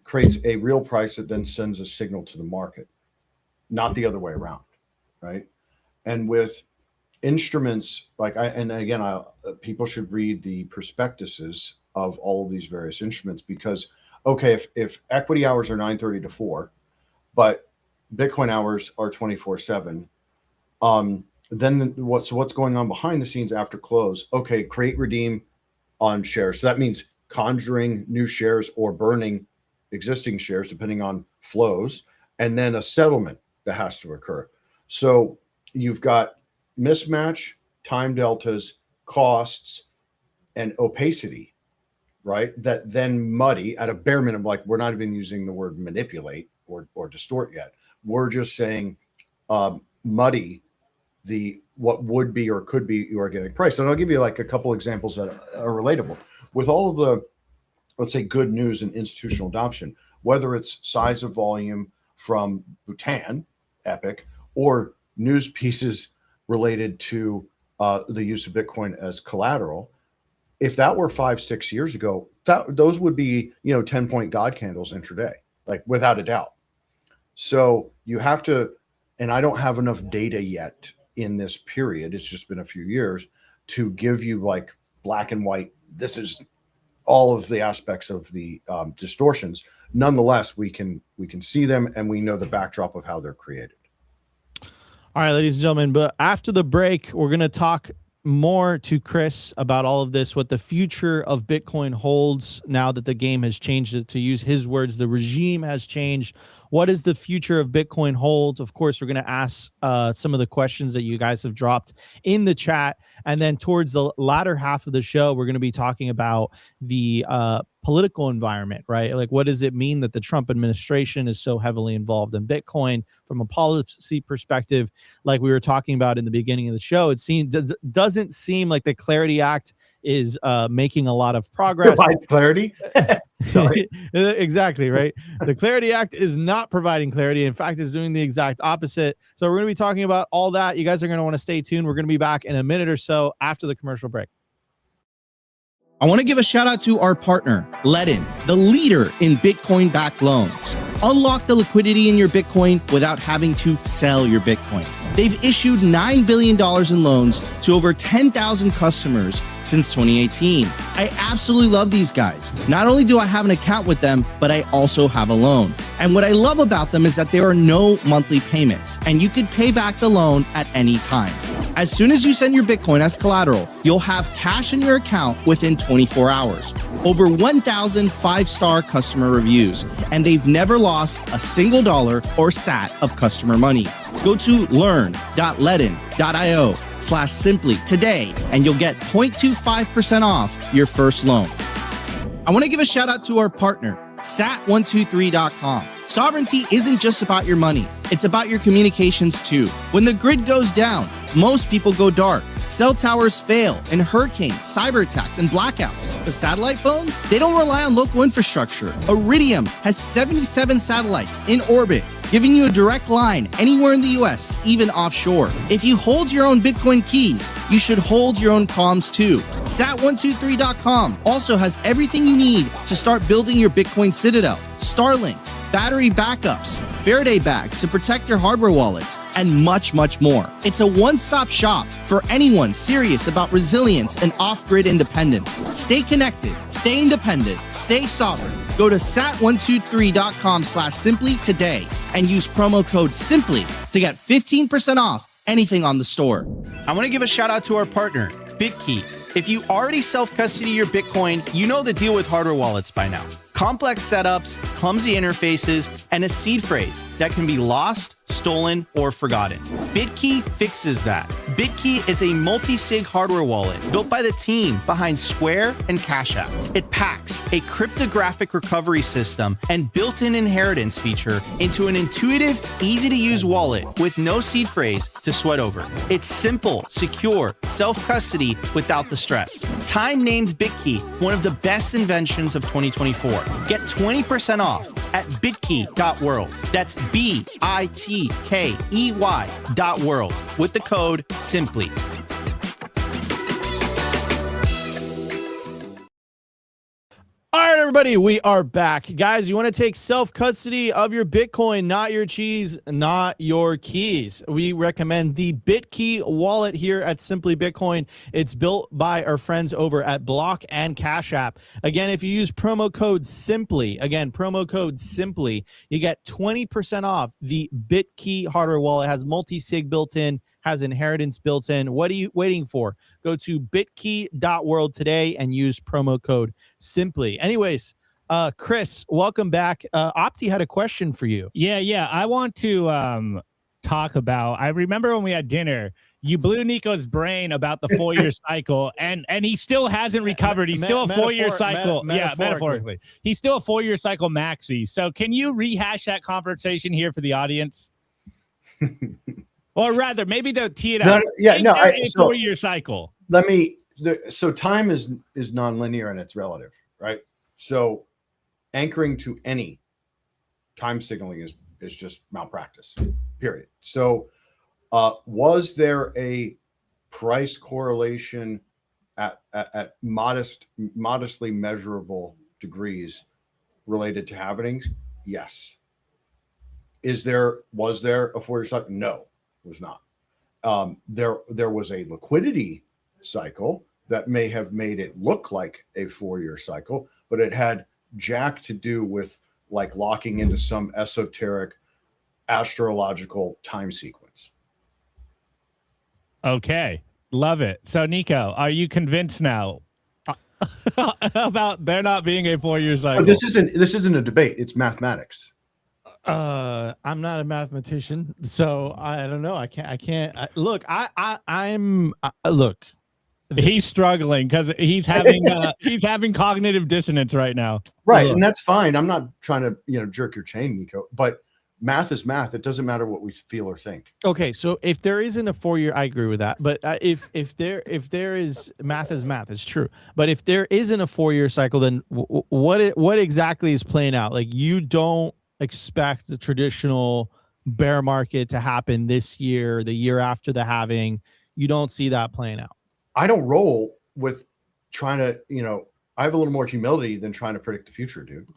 creates a real price that then sends a signal to the market, not the other way around, right? And with instruments like people should read the prospectuses of all of these various instruments, because if equity hours are 9:30 to 4, but Bitcoin hours are 24/7, then what's going on behind the scenes after close? Okay, create redeem on shares. So that means conjuring new shares or burning existing shares depending on flows, and then a settlement that has to occur. So you've got mismatch, time deltas, costs, and opacity, right? That then muddy at a bare minimum. Like, we're not even using the word manipulate or distort yet. We're just saying muddy what would be or could be the organic price. And I'll give you like a couple examples that are relatable with all of the, let's say, good news and institutional adoption, whether it's size of volume from Bhutan, Epic, or news pieces related to the use of Bitcoin as collateral. If that were 5-6 years ago, those would be 10-point God candles intraday, like without a doubt. So you have to, and I don't have enough data yet in this period, it's just been a few years, to give you like black and white, this is all of the aspects of the distortions. Nonetheless, we can see them, and we know the backdrop of how they're created. All right, ladies and gentlemen, but after the break, we're going to talk more to Chris about all of this, what the future of Bitcoin holds now that the game has changed. To use his words, the regime has changed. What does the future of Bitcoin hold? Of course, we're going to ask some of the questions that you guys have dropped in the chat. And then towards the latter half of the show, we're going to be talking about the political environment, right? Like, what does it mean that the Trump administration is so heavily involved in Bitcoin from a policy perspective? Like we were talking about in the beginning of the show, it doesn't seem like the Clarity Act is making a lot of progress. Provides clarity. Sorry. Exactly, right? The Clarity Act is not providing clarity. In fact, it's doing the exact opposite. So we're going to be talking about all that. You guys are going to want to stay tuned. We're going to be back in a minute or so after the commercial break. I want to give a shout out to our partner, Ledin, the leader in Bitcoin-backed loans. Unlock the liquidity in your Bitcoin without having to sell your Bitcoin. They've issued $9 billion in loans to over 10,000 customers since 2018. I absolutely love these guys. Not only do I have an account with them, but I also have a loan. And what I love about them is that there are no monthly payments, and you could pay back the loan at any time. As soon as you send your Bitcoin as collateral, you'll have cash in your account within 24 hours. Over 1,000 five-star customer reviews, and they've never lost a single dollar or sat of customer money. Go to learn.ledn.io/simply today, and you'll get 0.25% off your first loan. I want to give a shout out to our partner, sat123.com. Sovereignty isn't just about your money. It's about your communications too. When the grid goes down, most people go dark. Cell towers fail in hurricanes, cyber attacks, and blackouts. But satellite phones? They don't rely on local infrastructure. Iridium has 77 satellites in orbit, giving you a direct line anywhere in the US, even offshore. If you hold your own Bitcoin keys, you should hold your own comms too. Sat123.com also has everything you need to start building your Bitcoin citadel. Starlink, battery backups, Faraday bags to protect your hardware wallets, and much, much more. It's a one-stop shop for anyone serious about resilience and off-grid independence. Stay connected, stay independent, stay sovereign. Go to sat123.com/simply today and use promo code SIMPLY to get 15% off anything on the store. I want to give a shout out to our partner, BitKey. If you already self-custody your Bitcoin, you know the deal with hardware wallets by now. Complex setups, clumsy interfaces, and a seed phrase that can be lost, stolen, or forgotten. BitKey fixes that. BitKey is a multi-sig hardware wallet built by the team behind Square and Cash App. It packs a cryptographic recovery system and built-in inheritance feature into an intuitive, easy-to-use wallet with no seed phrase to sweat over. It's simple, secure, self-custody without the stress. Time named BitKey one of the best inventions of 2024. Get 20% off at bitkey.world. That's BITKEY.world with the code SIMPLY. All right, everybody, we are back. Guys, you want to take self-custody of your Bitcoin, not your cheese, not your keys. We recommend the BitKey wallet here at Simply Bitcoin. It's built by our friends over at Block and Cash App. Again, if you use promo code SIMPLY, you get 20% off the BitKey hardware wallet. It has multi-sig built in, has inheritance built in. What are you waiting for? Go to bitkey.world today and use promo code SIMPLY. Anyways, Chris, welcome back. Opti had a question for you. Yeah. I want to talk about, I remember when we had dinner, you blew Nico's brain about the 4-year cycle, and he still hasn't recovered. He's still a 4-year cycle. Metaphorically. He's still a 4-year cycle maxi. So can you rehash that conversation here for the audience? Or rather, maybe to tee it up. A 4-year cycle. So time is nonlinear and it's relative, right? So anchoring to any time signaling is just malpractice, period. So was there a price correlation at modestly measurable degrees related to happenings? Yes. Was there a 4-year cycle? No. Was not. There was a liquidity cycle that may have made it look like a 4-year cycle, but it had jack to do with like locking into some esoteric astrological time sequence. Okay, love it. So Nico, are you convinced now about there not being a 4-year cycle? But this isn't a debate. It's mathematics. I'm not a mathematician, so I don't know. I can't look. Look. He's struggling because he's having cognitive dissonance right now. Right, and that's fine. I'm not trying to jerk your chain, Nico. But math is math. It doesn't matter what we feel or think. Okay, so if there isn't a 4-year, I agree with that. But if there is math is math, it's true. But if there isn't a 4-year cycle, then what exactly is playing out? Like, you don't expect the traditional bear market to happen this year, the year after the halving. You don't see that playing out. I don't roll with trying to, I have a little more humility than trying to predict the future, dude.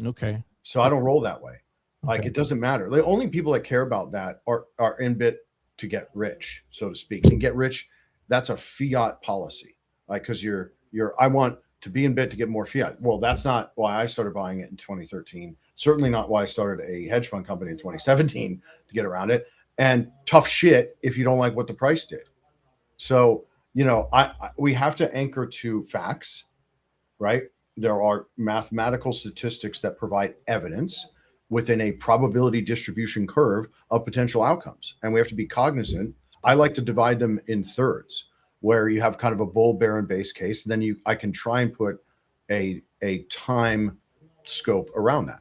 Okay. So I don't roll that way. Like, Okay. it doesn't matter. The only people that care about that are in bit to get rich, so to speak. And get rich, that's a fiat policy. Like, because I want to be in bit to get more fiat. Well, that's not why I started buying it in 2013. Certainly not why I started a hedge fund company in 2017 to get around it. And tough shit if you don't like what the price did. So, you know, we have to anchor to facts, right? There are mathematical statistics that provide evidence within a probability distribution curve of potential outcomes. And we have to be cognizant. I like to divide them in thirds, where you have kind of a bull, bear, and base case. Then I can try and put a time scope around that.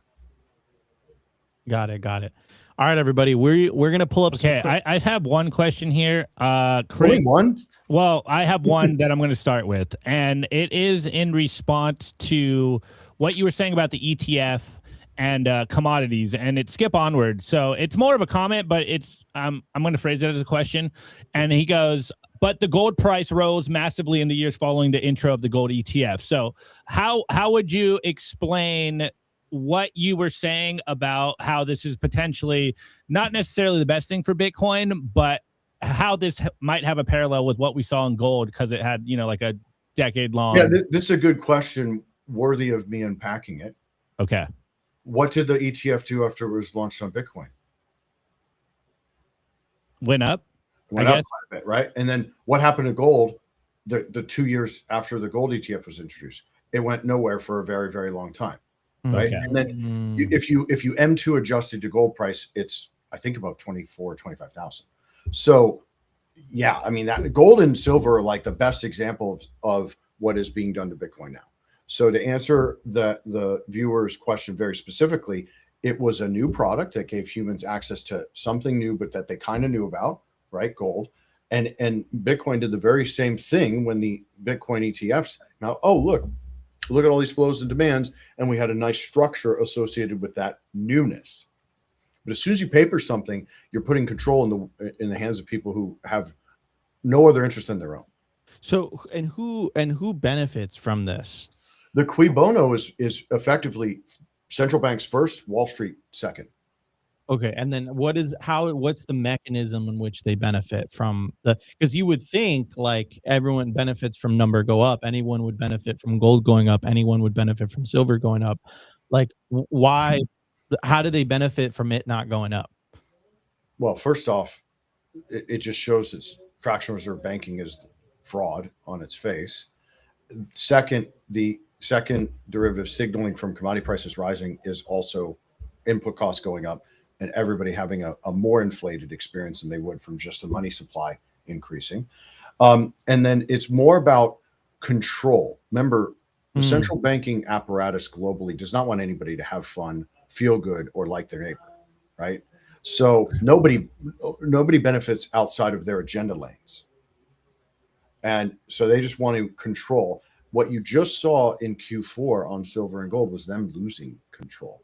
Got it. All right, everybody. We're gonna pull up. Okay, I have one question here. Only Craig, one? well, I have one that I'm going to start with, and it is in response to what you were saying about the ETF and commodities, and it's skip onward. So it's more of a comment, but it's I'm going to phrase it as a question. And he goes, but the gold price rose massively in the years following the intro of the gold ETF. So how would you explain what you were saying about how this is potentially not necessarily the best thing for Bitcoin, but how this might have a parallel with what we saw in gold, because it had, you know, like a decade long. Yeah, this is a good question, worthy of me unpacking it. Okay. What did the ETF do after it was launched on Bitcoin? Went up. Went up quite a bit, right? And then what happened to gold the 2 years after the gold ETF was introduced? It went nowhere for a very, very long time. Right. Okay. And then if you M2 adjusted to gold price, it's, I think, about 25,000. So yeah, I mean, that gold and silver are like the best example of what is being done to Bitcoin now. So to answer the viewer's question very specifically, it was a new product that gave humans access to something new, but that they kind of knew about, right? Gold. And Bitcoin did the very same thing when the Bitcoin ETFs now, oh, look at all these flows and demands, and we had a nice structure associated with that newness. But as soon as you paper something, you're putting control in the hands of people who have no other interest than their own. So, and who benefits from this? The cui bono is effectively central banks first, Wall Street second. Okay, and then what's the mechanism in which they benefit from because you would think like everyone benefits from number go up, anyone would benefit from gold going up, anyone would benefit from silver going up. Like why, how do they benefit from it not going up? Well, first off, it just shows that fractional reserve banking is fraud on its face. Second, the second derivative signaling from commodity prices rising is also input costs going up, and everybody having a more inflated experience than they would from just the money supply increasing. And then it's more about control. Remember, the central banking apparatus globally does not want anybody to have fun, feel good, or like their neighbor, right? So nobody benefits outside of their agenda lanes. And so they just want to control. What you just saw in Q4 on silver and gold was them losing control.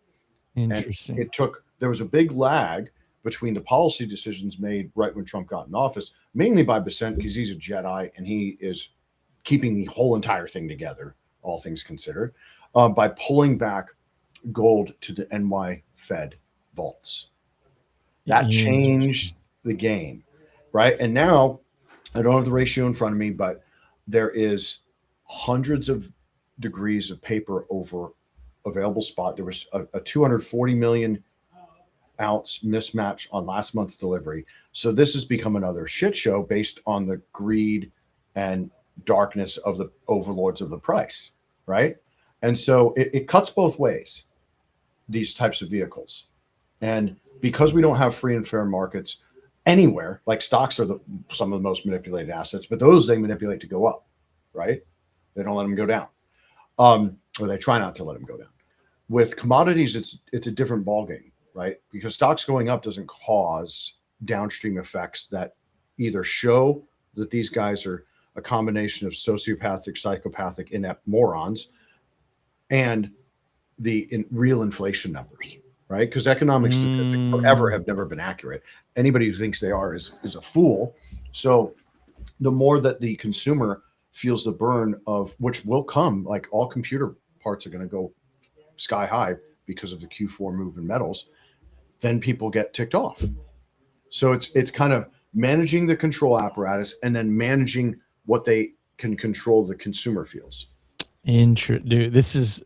Interesting. And there was a big lag between the policy decisions made right when Trump got in office, mainly by Bessent, because he's a Jedi and he is keeping the whole entire thing together, all things considered, by pulling back gold to the NY Fed vaults. That changed the game, right? And now, I don't have the ratio in front of me, but there is hundreds of degrees of paper over available spot. There was a 240 million ounce mismatch on last month's delivery. So this has become another shit show based on the greed and darkness of the overlords of the price, right? And so it cuts both ways, these types of vehicles. And because we don't have free and fair markets anywhere, like stocks are some of the most manipulated assets, but those they manipulate to go up, right? They don't let them go down, or they try not to let them go down. With commodities, it's a different ballgame, right? Because stocks going up doesn't cause downstream effects that either show that these guys are a combination of sociopathic, psychopathic, inept morons and the real inflation numbers, right? Because economic statistics forever have never been accurate. Anybody who thinks they are is a fool. So the more that the consumer feels the burn of, which will come, like all computer parts are going to go sky high because of the Q4 move in metals, then people get ticked off. So it's kind of managing the control apparatus and then managing what they can control the consumer feels. Dude, this is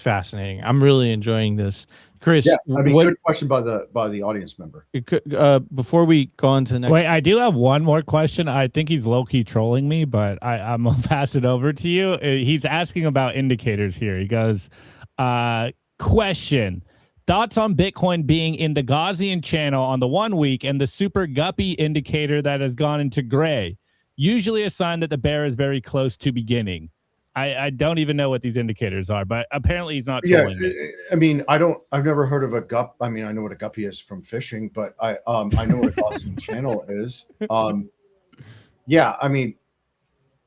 fascinating. I'm really enjoying this, Chris. Yeah, I mean, good question by the audience member. Before we go on to the next, wait, I do have one more question. I think he's low key trolling me, but I'm gonna pass it over to you. He's asking about indicators here. He goes, question. Thoughts on Bitcoin being in the Gaussian channel on the 1 week and the super guppy indicator that has gone into gray, usually a sign that the bear is very close to beginning. I don't even know what these indicators are, but apparently he's not trolling me. I mean, I've never heard of a gup. I mean, I know what a guppy is from fishing, but I know what a Gaussian channel is. Yeah, I mean,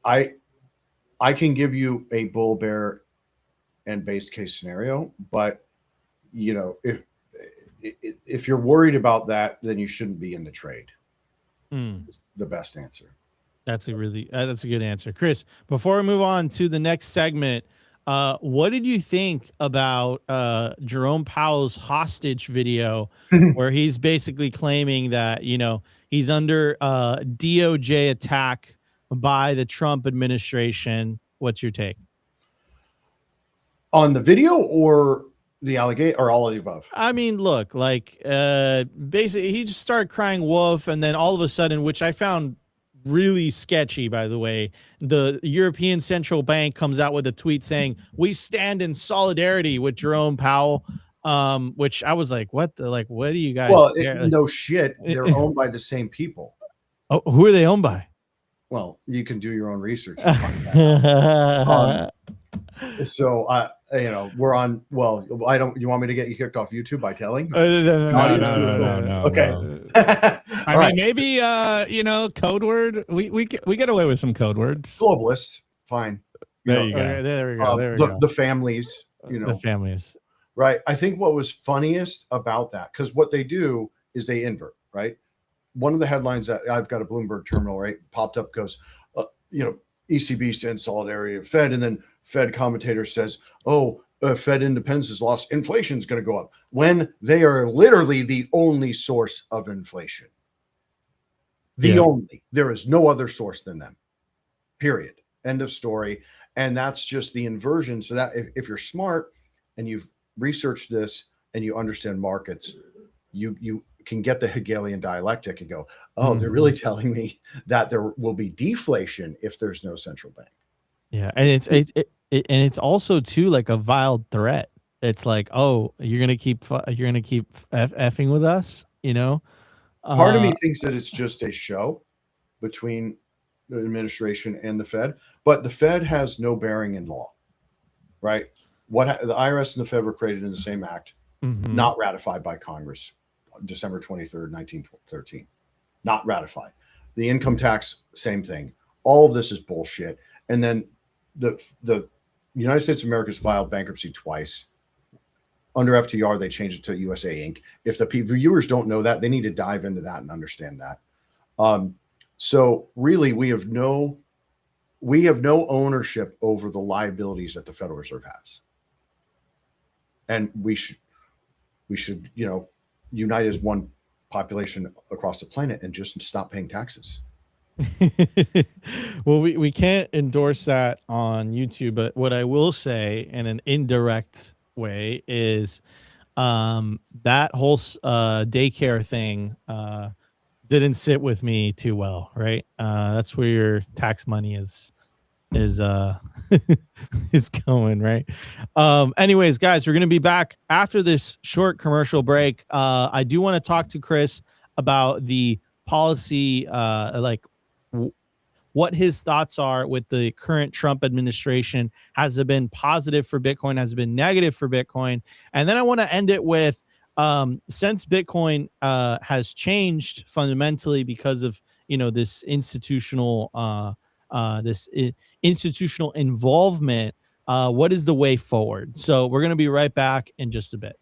I can give you a bull, bear, and base case scenario, but you know, if you're worried about that, then you shouldn't be in the trade. It's the best answer. That's a good answer, Chris. Before we move on to the next segment, what did you think about Jerome Powell's hostage video, where he's basically claiming that, you know, he's under DOJ attack by the Trump administration? What's your take on the video or the allegation, or all of the above? I mean, look, like basically he just started crying wolf, and then all of a sudden, which I found really sketchy, by the way, the European Central Bank comes out with a tweet saying, "We stand in solidarity with Jerome Powell," which I was like, what do you guys? Well, no shit, they're owned by the same people. Oh, who are they owned by? Well, you can do your own research and find that. So you know, we're on. Well, I don't. You want me to get you kicked off YouTube by telling? No. Okay. I mean, maybe you know, code word. We get away with some code words. Globalists, fine. There you go. Okay, there we go. There we go. The families, you know, the families. Right. I think what was funniest about that, because what they do is they invert. Right. One of the headlines that I've got a Bloomberg terminal, right, popped up, goes, you know, ECB stands solidarity of Fed, and then Fed commentator says, "Oh, Fed independence is lost. Inflation is going to go up," when they are literally the only source of inflation. Only. There is no other source than them. Period. End of story. And that's just the inversion. So that if you're smart and you've researched this and you understand markets, you can get the Hegelian dialectic and go, "Oh, they're really telling me that there will be deflation if there's no central bank." Yeah, and it's also too like a vile threat. It's like, "Oh, you're gonna keep effing with us," you know. Part of me thinks that it's just a show between the administration and the Fed, but the Fed has no bearing in law, right? The IRS and the Fed were created in the same act, not ratified by Congress, December 23rd, 1913, not ratified. The income tax, same thing. All of this is bullshit. And then the United States of America has filed bankruptcy twice. Under FTR, they changed it to USA Inc. If the viewers don't know that, they need to dive into that and understand that. So really, we have no ownership over the liabilities that the Federal Reserve has, and we should, you know, unite as one population across the planet and just stop paying taxes. Well, we can't endorse that on YouTube, but what I will say in an indirect way is that whole daycare thing didn't sit with me too well, right? That's where your tax money is is going, right? Anyways, guys, we're gonna be back after this short commercial break. I do want to talk to Chris about the policy, what his thoughts are with the current Trump administration. Has it been positive for Bitcoin? Has it been negative for Bitcoin? And then I want to end it with, since Bitcoin has changed fundamentally because of, you know, this institutional institutional involvement, what is the way forward? So we're going to be right back in just a bit.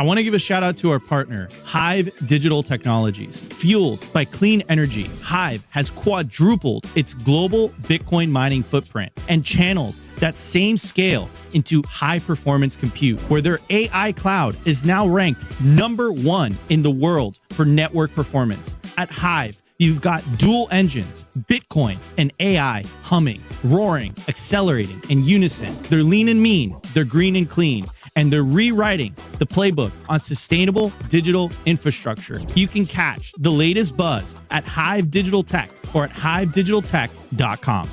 I want to give a shout out to our partner, HIVE Digital Technologies. Fueled by clean energy, HIVE has quadrupled its global Bitcoin mining footprint and channels that same scale into high-performance compute, where their AI cloud is now ranked #1 in the world for network performance. At HIVE, you've got dual engines, Bitcoin and AI humming, roaring, accelerating in unison. They're lean and mean, they're green and clean, and they're rewriting the playbook on sustainable digital infrastructure. You can catch the latest buzz at HIVE Digital Tech or at hivedigitaltech.com.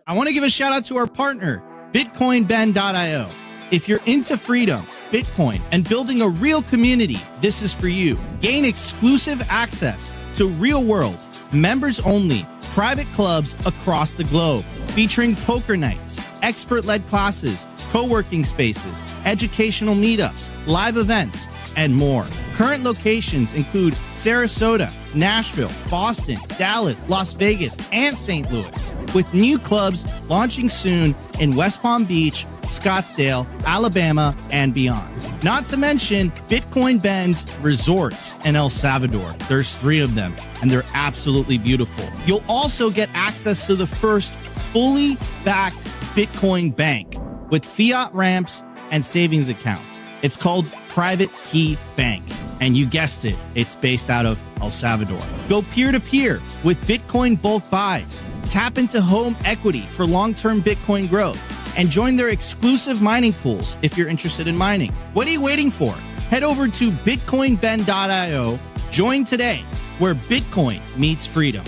I want to give a shout out to our partner, bitcoinben.io. If you're into freedom, Bitcoin, and building a real community, this is for you. Gain exclusive access to real-world, members-only, private clubs across the globe, featuring poker nights, expert-led classes, co-working spaces, educational meetups, live events, and more. Current locations include Sarasota, Nashville, Boston, Dallas, Las Vegas, and St. Louis, with new clubs launching soon in West Palm Beach, Scottsdale, Alabama, and beyond. Not to mention Bitcoin Ben's resorts in El Salvador. There's 3 of them, and they're absolutely beautiful. You'll also get access to the first fully backed Bitcoin bank with fiat ramps and savings accounts. It's called Private Key Bank. And you guessed it, it's based out of El Salvador. Go peer-to-peer with Bitcoin bulk buys. Tap into home equity for long-term Bitcoin growth. And join their exclusive mining pools if you're interested in mining. What are you waiting for? Head over to bitcoinben.io. Join today, where Bitcoin meets freedom.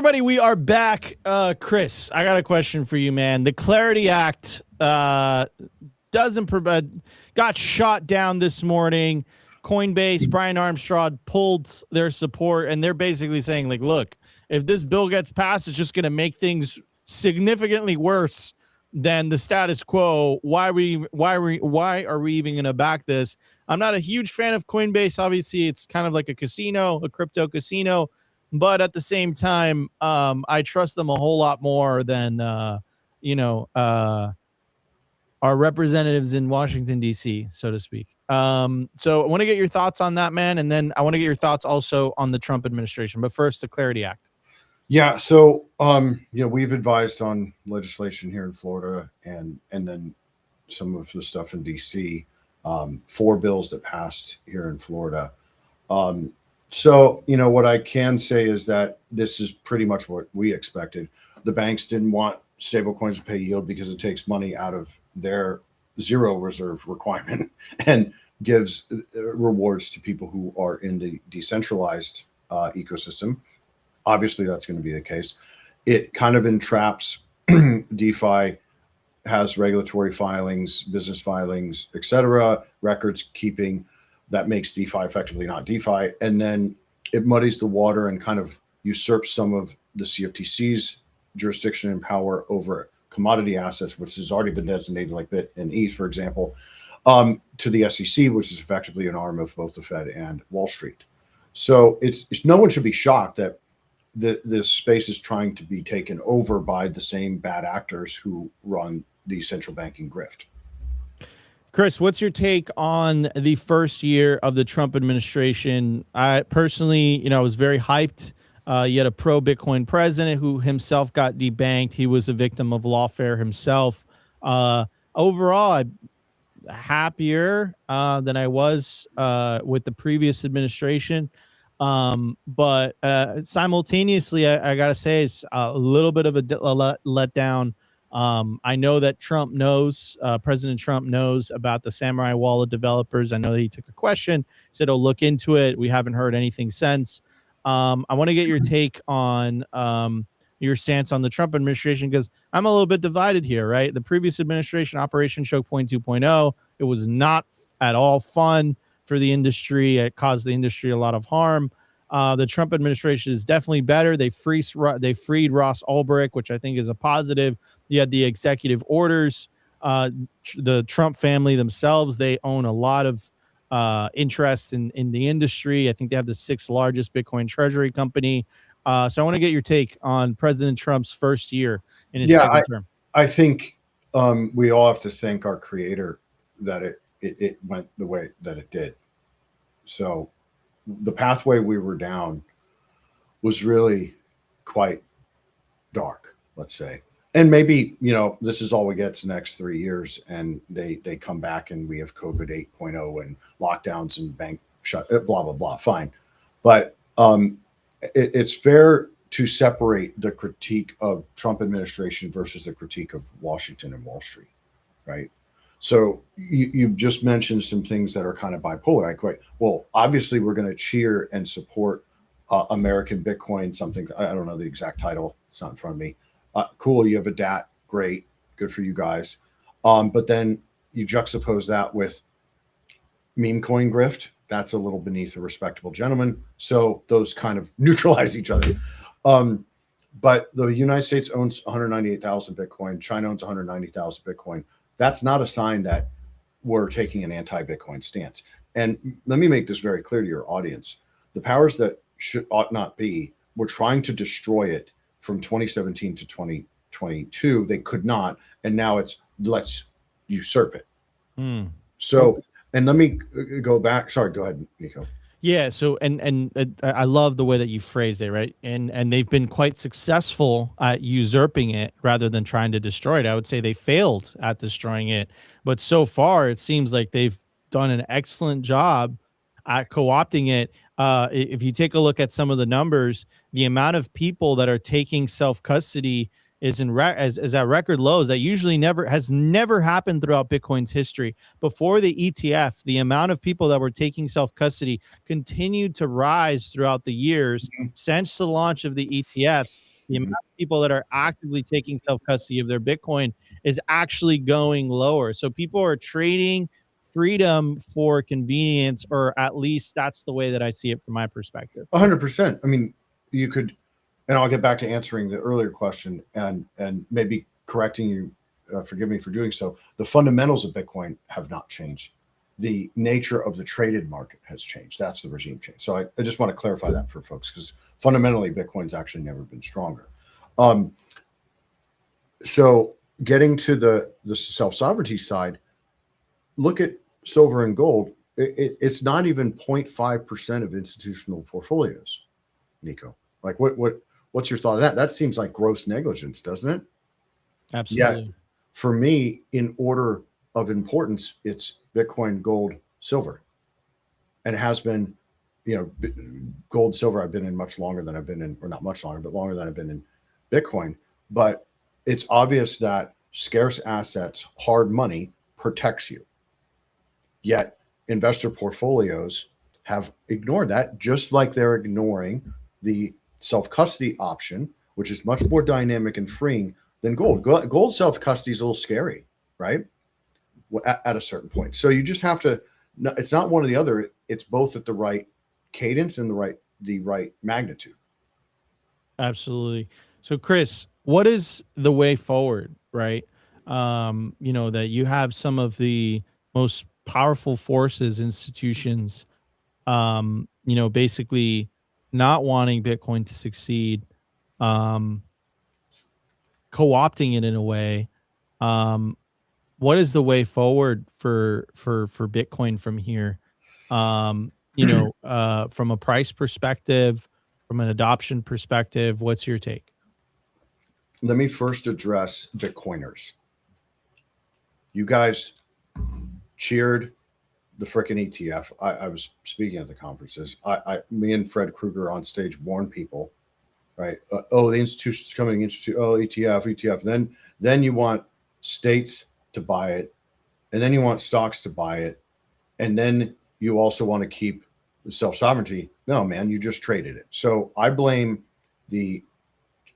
Everybody, we are back. Chris, I got a question for you, man. The Clarity Act doesn't provide, got shot down this morning. Coinbase, Brian Armstrong pulled their support, and they're basically saying, like, look, if this bill gets passed, it's just going to make things significantly worse than the status quo. Why are we even going to back this? I'm not a huge fan of Coinbase. Obviously, it's kind of like a casino, a crypto casino. But at the same time, I trust them a whole lot more than, our representatives in Washington, D.C., so to speak. So I want to get your thoughts on that, man. And then I want to get your thoughts also on the Trump administration. But first, the Clarity Act. Yeah. So, we've advised on legislation here in Florida and then some of the stuff in D.C., 4 bills that passed here in Florida. So, what I can say is that this is pretty much what we expected. The banks didn't want stablecoins to pay yield because it takes money out of their zero reserve requirement and gives rewards to people who are in the decentralized ecosystem. Obviously, that's going to be the case. It kind of entraps DeFi, has regulatory filings, business filings, etc., records keeping. That makes DeFi effectively not DeFi. And then it muddies the water and kind of usurps some of the CFTC's jurisdiction and power over commodity assets, which has already been designated like Bit and ETH, for example, to the SEC, which is effectively an arm of both the Fed and Wall Street. So it's no one should be shocked that this space is trying to be taken over by the same bad actors who run the central banking grift. Chris, what's your take on the first year of the Trump administration? I personally, was very hyped. You had a pro-Bitcoin president who himself got debanked. He was a victim of lawfare himself. Overall, I'm happier than I was with the previous administration. But simultaneously, I got to say, it's a little bit of a letdown. I know that President Trump knows about the Samurai Wallet developers. I know that he took a question, said he'll look into it. We haven't heard anything since. I want to get your take on your stance on the Trump administration, because I'm a little bit divided here, right? The previous administration, Operation Choke Point 2.0, it was not at all fun for the industry. It caused the industry a lot of harm. The Trump administration is definitely better. They freed Ross Ulbricht, which I think is a positive. You had the executive orders. The Trump family themselves, they own a lot of interest in the industry. I think they have the 6th largest Bitcoin treasury company. So I want to get your take on President Trump's first year in his second term. I think we all have to thank our creator that it went the way that it did. So the pathway we were down was really quite dark, let's say. And maybe, this is all we get the next 3 years, and they come back and we have COVID 8.0 and lockdowns and bank shut, blah, blah, blah. Fine. But it's fair to separate the critique of Trump administration versus the critique of Washington and Wall Street, right? So you just mentioned some things that are kind of bipolar. Like, well, obviously we're going to cheer and support American Bitcoin, something, I don't know the exact title. It's not in front of me. Cool. You have a DAT. Great. Good for you guys. But then you juxtapose that with meme coin grift. That's a little beneath a respectable gentleman. So those kind of neutralize each other. But the United States owns 198,000 Bitcoin. China owns 190,000 Bitcoin. That's not a sign that we're taking an anti-Bitcoin stance. And let me make this very clear to your audience. The powers that ought not be were trying to destroy it from 2017 to 2022. They could not. And now it's let's usurp it. So, and let me go back. Sorry, go ahead, Nico. Yeah. So, and I love the way that you phrased it, right? And they've been quite successful at usurping it rather than trying to destroy it. I would say they failed at destroying it, but so far it seems like they've done an excellent job at co-opting it. If you take a look at some of the numbers, the amount of people that are taking self-custody is is at record lows. That usually has never happened throughout Bitcoin's history. Before the ETF, the amount of people that were taking self-custody continued to rise throughout the years. Since the launch of the ETFs, the amount of people that are actively taking self-custody of their Bitcoin is actually going lower. So people are trading freedom for convenience, or at least that's the way that I see it from my perspective. 100%. I mean, you could, and I'll get back to answering the earlier question and maybe correcting you. Forgive me for doing so. The fundamentals of Bitcoin have not changed. The nature of the traded market has changed. That's the regime change. So I just want to clarify that for folks, because fundamentally Bitcoin's actually never been stronger. So getting to the self-sovereignty side, look at silver and gold. It's not even 0.5% of institutional portfolios, Nico. Like what's your thought of that? That seems like gross negligence, doesn't it? Absolutely. Yeah. For me, in order of importance, it's Bitcoin, gold, silver. And it has been, gold, silver, I've been in much longer than I've been in, or not much longer, but longer than I've been in Bitcoin. But it's obvious that scarce assets, hard money, protects you. Yet investor portfolios have ignored that, just like they're ignoring the self-custody option, which is much more dynamic and freeing than gold. Gold self-custody is a little scary, right? At a certain point. So you just have to, it's not one or the other. It's both at the right cadence and the right magnitude. Absolutely. So Chris, what is the way forward, right? That you have some of the most powerful forces, institutions, basically not wanting Bitcoin to succeed, co-opting it in a way. What is the way forward for Bitcoin from here? From a price perspective, from an adoption perspective, what's your take? Let me first address Bitcoiners. You guys cheered the frickin' ETF. I was speaking at the conferences. Me and Fred Krueger on stage warned people, right? The institution's coming into ETF. Then you want states to buy it, and then you want stocks to buy it, and then you also want to keep the self-sovereignty. No, man, you just traded it. So I blame the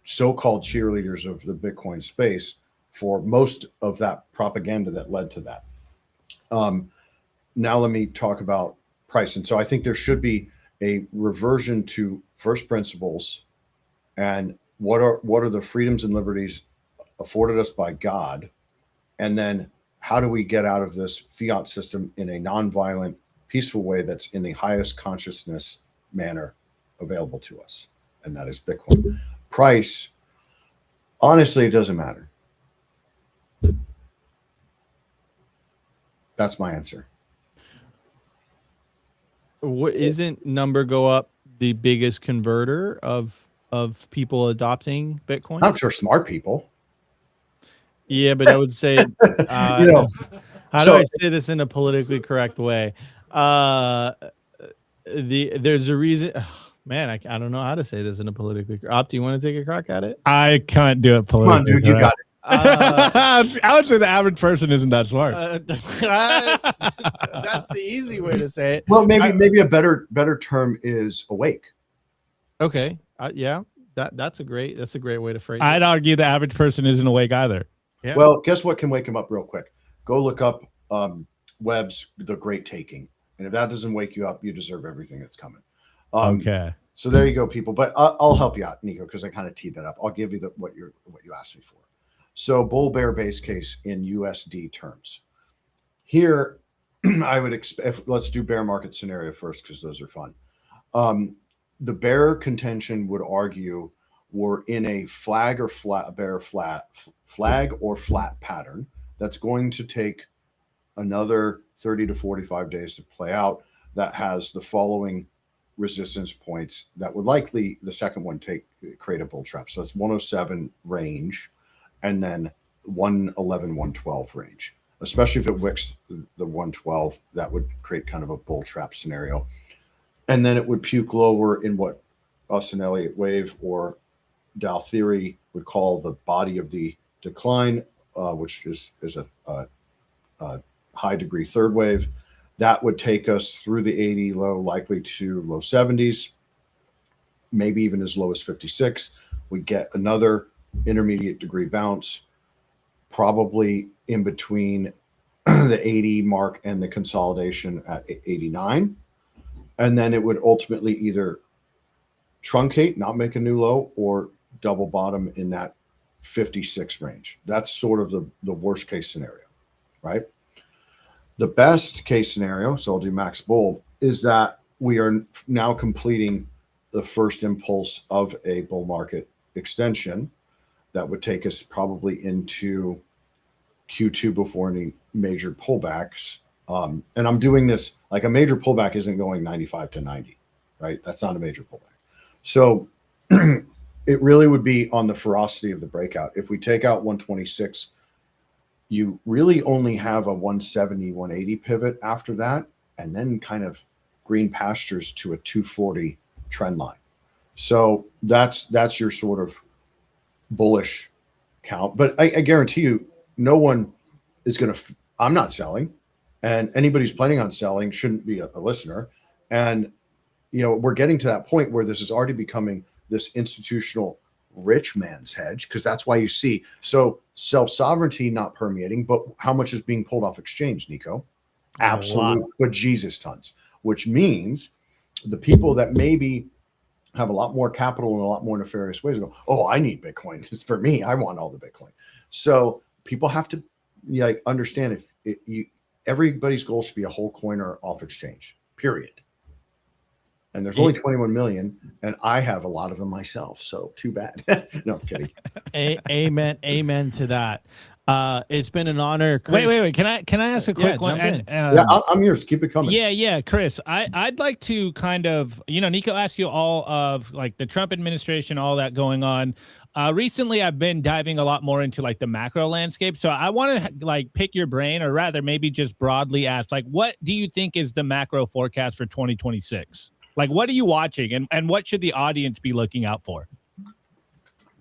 so-called cheerleaders of the Bitcoin space for most of that propaganda that led to that. Now let me talk about price. And so I think there should be a reversion to first principles and what are the freedoms and liberties afforded us by God, and then how do we get out of this fiat system in a nonviolent, peaceful way that's in the highest consciousness manner available to us, and that is Bitcoin. Price, honestly, it doesn't matter. That's my answer. What isn't number go up the biggest converter of people adopting Bitcoin? Not for smart people. Yeah, but I would say, You know, how do so I say this in a politically correct way? There's a reason. Man, I don't know how to say this in a politically. Opt, do you want to take a crack at it? I can't do it come politically. on, dude, you got it. I would say the average person isn't that smart. That's the easy way to say it. Well, maybe a better term is awake. Okay. Yeah. That's a great way to phrase I'd it. argue the average person isn't awake either. Yeah. Well, guess what can wake him up real quick? Go look up Webb's The Great Taking. And if that doesn't wake you up, you deserve everything that's coming. Okay. So there you go, people. But I'll help you out, Nico, because I kind of teed that up. I'll give you what you asked me for. So bull bear base case in USD terms. Here, I would expect. Let's do bear market scenario first because those are fun. The bear contention would argue we're in a flag or flat pattern that's going to take another 30 to 45 days to play out. That has the following resistance points that would likely the second one create a bull trap. So it's 107 range and then 111, 112 range. Especially if it wicks the 112, that would create kind of a bull trap scenario. And then it would puke lower in what us and Elliott wave or Dow theory would call the body of the decline, which is a high degree third wave. That would take us through the 80 low, likely to low 70s, maybe even as low as 56. We get another intermediate degree bounce, probably in between the 80 mark and the consolidation at 89. And then it would ultimately either truncate, not make a new low, or double bottom in that 56 range. That's sort of the worst case scenario, right? The best case scenario, so I'll do max bull, is that we are now completing the first impulse of a bull market extension that would take us probably into Q2 before any major pullbacks. And I'm doing this like a major pullback isn't going 95 to 90, right? That's not a major pullback. So it really would be on the ferocity of the breakout. If we take out 126, you really only have a 170, 180 pivot after that, and then kind of green pastures to a 240 trend line. So that's your sort of bullish count. But I guarantee you, no one is going to, I'm not selling, and anybody who's planning on selling shouldn't be a listener. And, we're getting to that point where this is already becoming this institutional rich man's hedge, because that's why you see so self-sovereignty not permeating, but how much is being pulled off exchange, Nico? Absolute bejesus tons, which means the people that maybe have a lot more capital in a lot more nefarious ways go, oh, I need Bitcoin. It's for me. I want all the Bitcoin. So people have to understand everybody's goal should be a whole coin or off exchange, period. And there's only 21 million, and I have a lot of them myself. So too bad. No, I'm kidding. Amen to that. It's been an honor. Chris. Wait. Can I ask a quick one? Yeah, I'm yours. Keep it coming. Yeah, Chris. I'd like to kind of, Nico asked you all of like the Trump administration, all that going on. Recently, I've been diving a lot more into like the macro landscape. So I want to like pick your brain, or rather maybe just broadly ask, like, what do you think is the macro forecast for 2026? Like, what are you watching, and what should the audience be looking out for?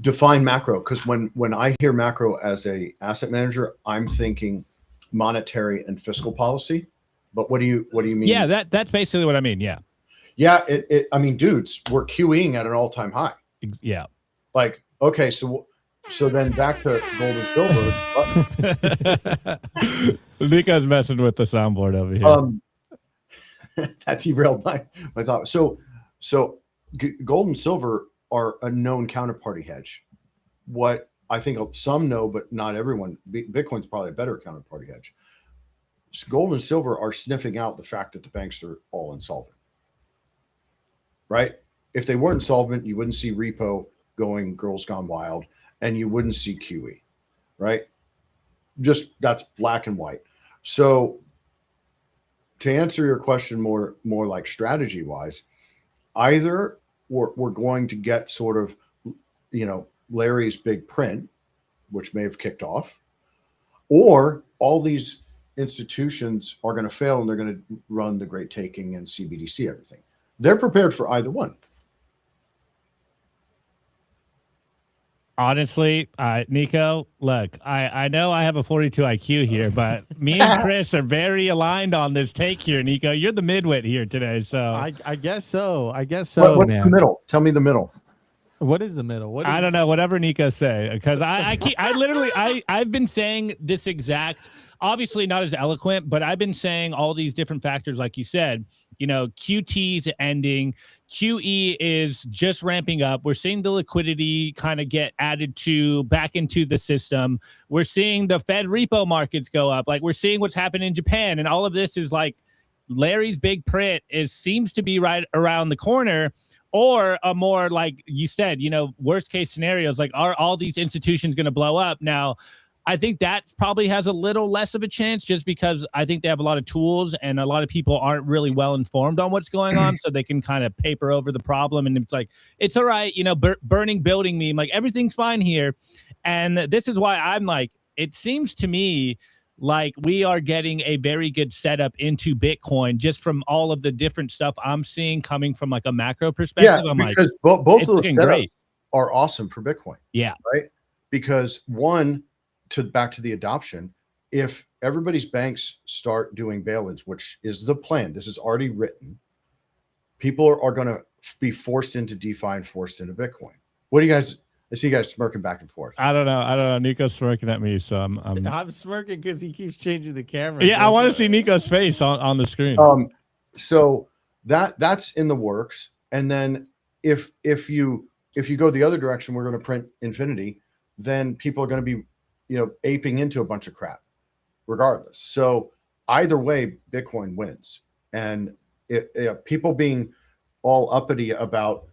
Define macro, because when I hear macro as a asset manager, I'm thinking monetary and fiscal policy. But what do you mean? Yeah, that's basically what I mean. Yeah. I mean, dudes, we're QEing at an all-time high. Yeah. Like, okay, so then back to gold and silver. Nico's messing with the soundboard over here. That derailed my thought. So gold and silver are a known counterparty hedge. What I think some know, but not everyone, Bitcoin's probably a better counterparty hedge. Gold and silver are sniffing out the fact that the banks are all insolvent, right? If they weren't insolvent, you wouldn't see repo going girls gone wild, and you wouldn't see QE, right? Just that's black and white. So to answer your question more like strategy wise, either we're going to get sort of, Larry's big print, which may have kicked off, or all these institutions are going to fail and they're going to run the great taking and CBDC everything. They're prepared for either one. Honestly, Nico, look, I know I have a 42 IQ here, but me and Chris are very aligned on this take here, Nico. You're the midwit here today, so I guess so. I guess so. What's man. the middle? Tell me the middle. What is the middle? I don't know. Whatever Nico say, because I've been saying this exact. Obviously not as eloquent, but I've been saying all these different factors, like you said. QT's ending. QE is just ramping up. We're seeing the liquidity kind of get added back into the system. We're seeing the Fed repo markets go up. Like, we're seeing what's happening in Japan, and all of this is like Larry's big print seems to be right around the corner. Or a more, like you said, worst case scenarios, like, are all these institutions going to blow up? Now, I think that probably has a little less of a chance, just because I think they have a lot of tools and a lot of people aren't really well informed on what's going on, so they can kind of paper over the problem. And it's like, it's all right, burning building meme, like, everything's fine here. And this is why I'm like, it seems to me like we are getting a very good setup into Bitcoin just from all of the different stuff I'm seeing coming from like a macro perspective. Yeah, I'm because like, both it's of looking those setups great. are awesome for Bitcoin. Yeah. Right. Because one, back to the adoption, if everybody's banks start doing bail-ins, which is the plan, this is already written, people are going to be forced into DeFi and forced into Bitcoin. What do you guys? I see you guys smirking back and forth. I don't know. Nico's smirking at me, so I'm smirking because he keeps changing the camera. Yeah, I want to see Nico's face on the screen. So that's in the works. And then if you go the other direction, we're going to print infinity, then people are going to be aping into a bunch of crap regardless. So either way, Bitcoin wins. And people being all uppity about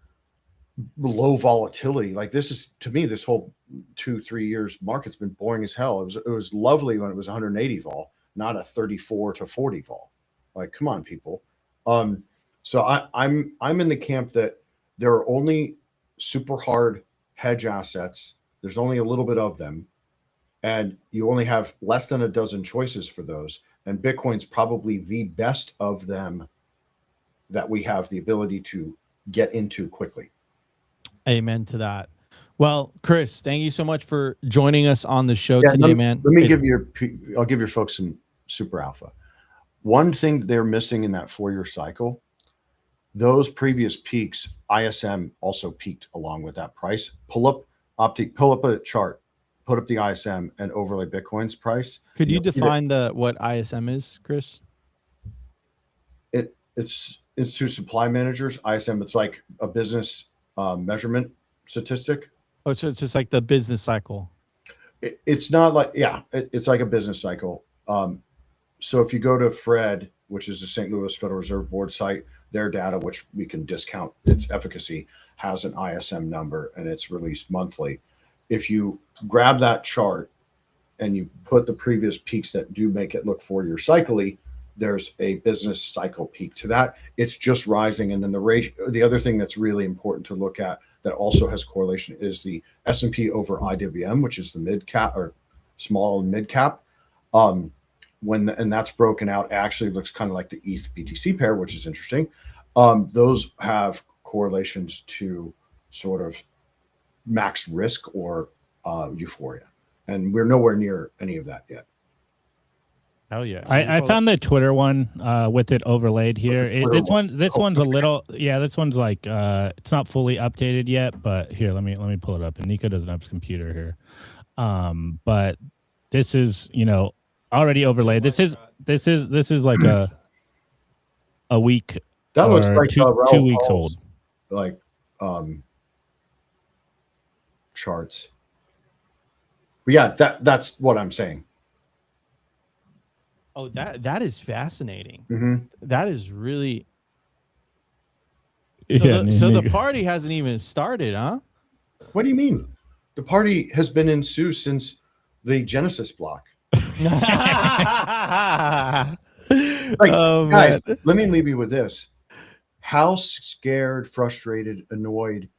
low volatility, like, this is, to me, this whole 2-3 years market's been boring as hell. It was lovely when it was 180 vol, not a 34 to 40 vol. Like, come on, people. So I'm in the camp that there are only super hard hedge assets. There's only a little bit of them, and you only have less than a dozen choices for those. And Bitcoin's probably the best of them that we have the ability to get into quickly. Amen to that. Well, Chris, thank you so much for joining us on the show today, man. I'll give your folks some super alpha. One thing they're missing in that 4-year cycle, those previous peaks, ISM also peaked along with that price. Pull up a chart, put up the ISM and overlay Bitcoin's price. Could you define what ISM is, Chris? It's Institute Supply Managers. ISM, it's like a business measurement statistic. Oh, so it's just like the business cycle. It's not like, it's like a business cycle. So if you go to Fred, which is the St. Louis Federal Reserve Board site, their data, which we can discount its efficacy, has an ISM number and it's released monthly. If you grab that chart and you put the previous peaks that do make it look 4-year cyclically, there's a business cycle peak to that. It's just rising. And then the other thing that's really important to look at that also has correlation is the S&P over IWM, which is the mid cap or small and mid cap. And that's broken out, it actually looks kind of like the ETH BTC pair, which is interesting. Those have correlations to sort of max risk or euphoria. And we're nowhere near any of that yet. Hell yeah. I found the Twitter one with it overlaid here. This one's a little, this one's like, it's not fully updated yet, but here, let me pull it up. And Nico doesn't have his computer here. But this is, already overlaid. This is like a week. That looks like 2 weeks old. Like charts. But yeah, that's what I'm saying. Oh, that is fascinating. Mm-hmm. That is really. So the party hasn't even started, huh? What do you mean? The party has been in Sioux since the Genesis block. Like, Oh, guys, man. let me leave you with this. How scared, frustrated, annoyed,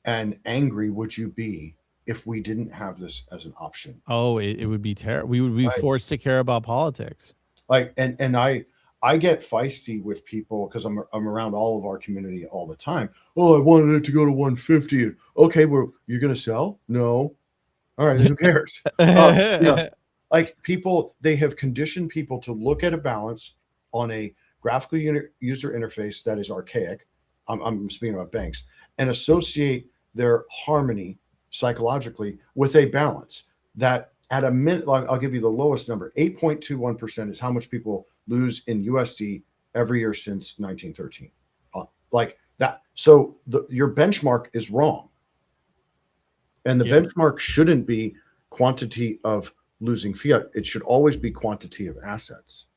and angry would you be if we didn't have this as an option? Oh, it would be terrible. We would be Right. forced to care about politics. Like, and I get feisty with people because I'm around all of our community all the time. Oh, I wanted it to go to 150. Okay, well, you're gonna sell? No. All right, who cares? Like people, they have conditioned people to look at a balance on a graphical user interface that is archaic. I'm speaking about banks, and associate their harmony psychologically with a balance that at a minute, I'll give you the lowest number, 8.21% is how much people lose in USD every year since 1913. Like that. So your benchmark is wrong. And the benchmark shouldn't be quantity of losing fiat. It should always be quantity of assets.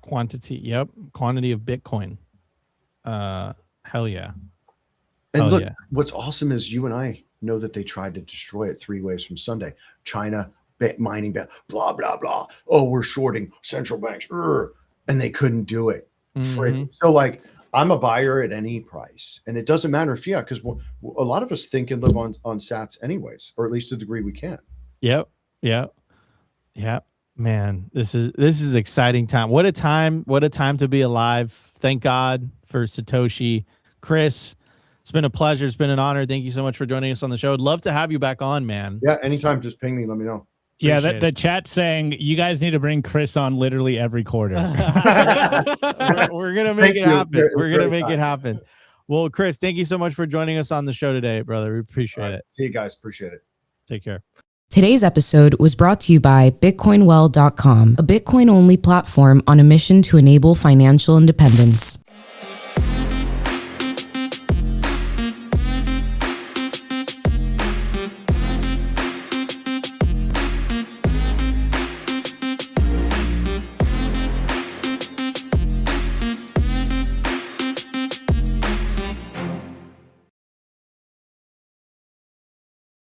Quantity. Yep. Quantity of Bitcoin. Hell yeah. And Hell look, yeah. what's awesome is you and I know that they tried to destroy it 3 ways from Sunday. China, mining, blah, blah, blah. Oh, we're shorting central banks. And they couldn't do it. So like, I'm a buyer at any price. And it doesn't matter if fiat, because a lot of us think and live on sats anyways, or at least to the degree we can. Yep. Man, this is exciting time. What a time to be alive. Thank God for Satoshi. Chris, it's been a pleasure. It's been an honor. Thank you so much for joining us on the show. I'd love to have you back on, man. Yeah, anytime, just ping me, let me know. Yeah, the chat's saying you guys need to bring Chris on literally every quarter. We're gonna make it happen. We're gonna make it happen. Well, Chris, thank you so much for joining us on the show today, brother. We appreciate it. See you guys. Appreciate it. Take care. Today's episode was brought to you by BitcoinWell.com, a Bitcoin-only platform on a mission to enable financial independence.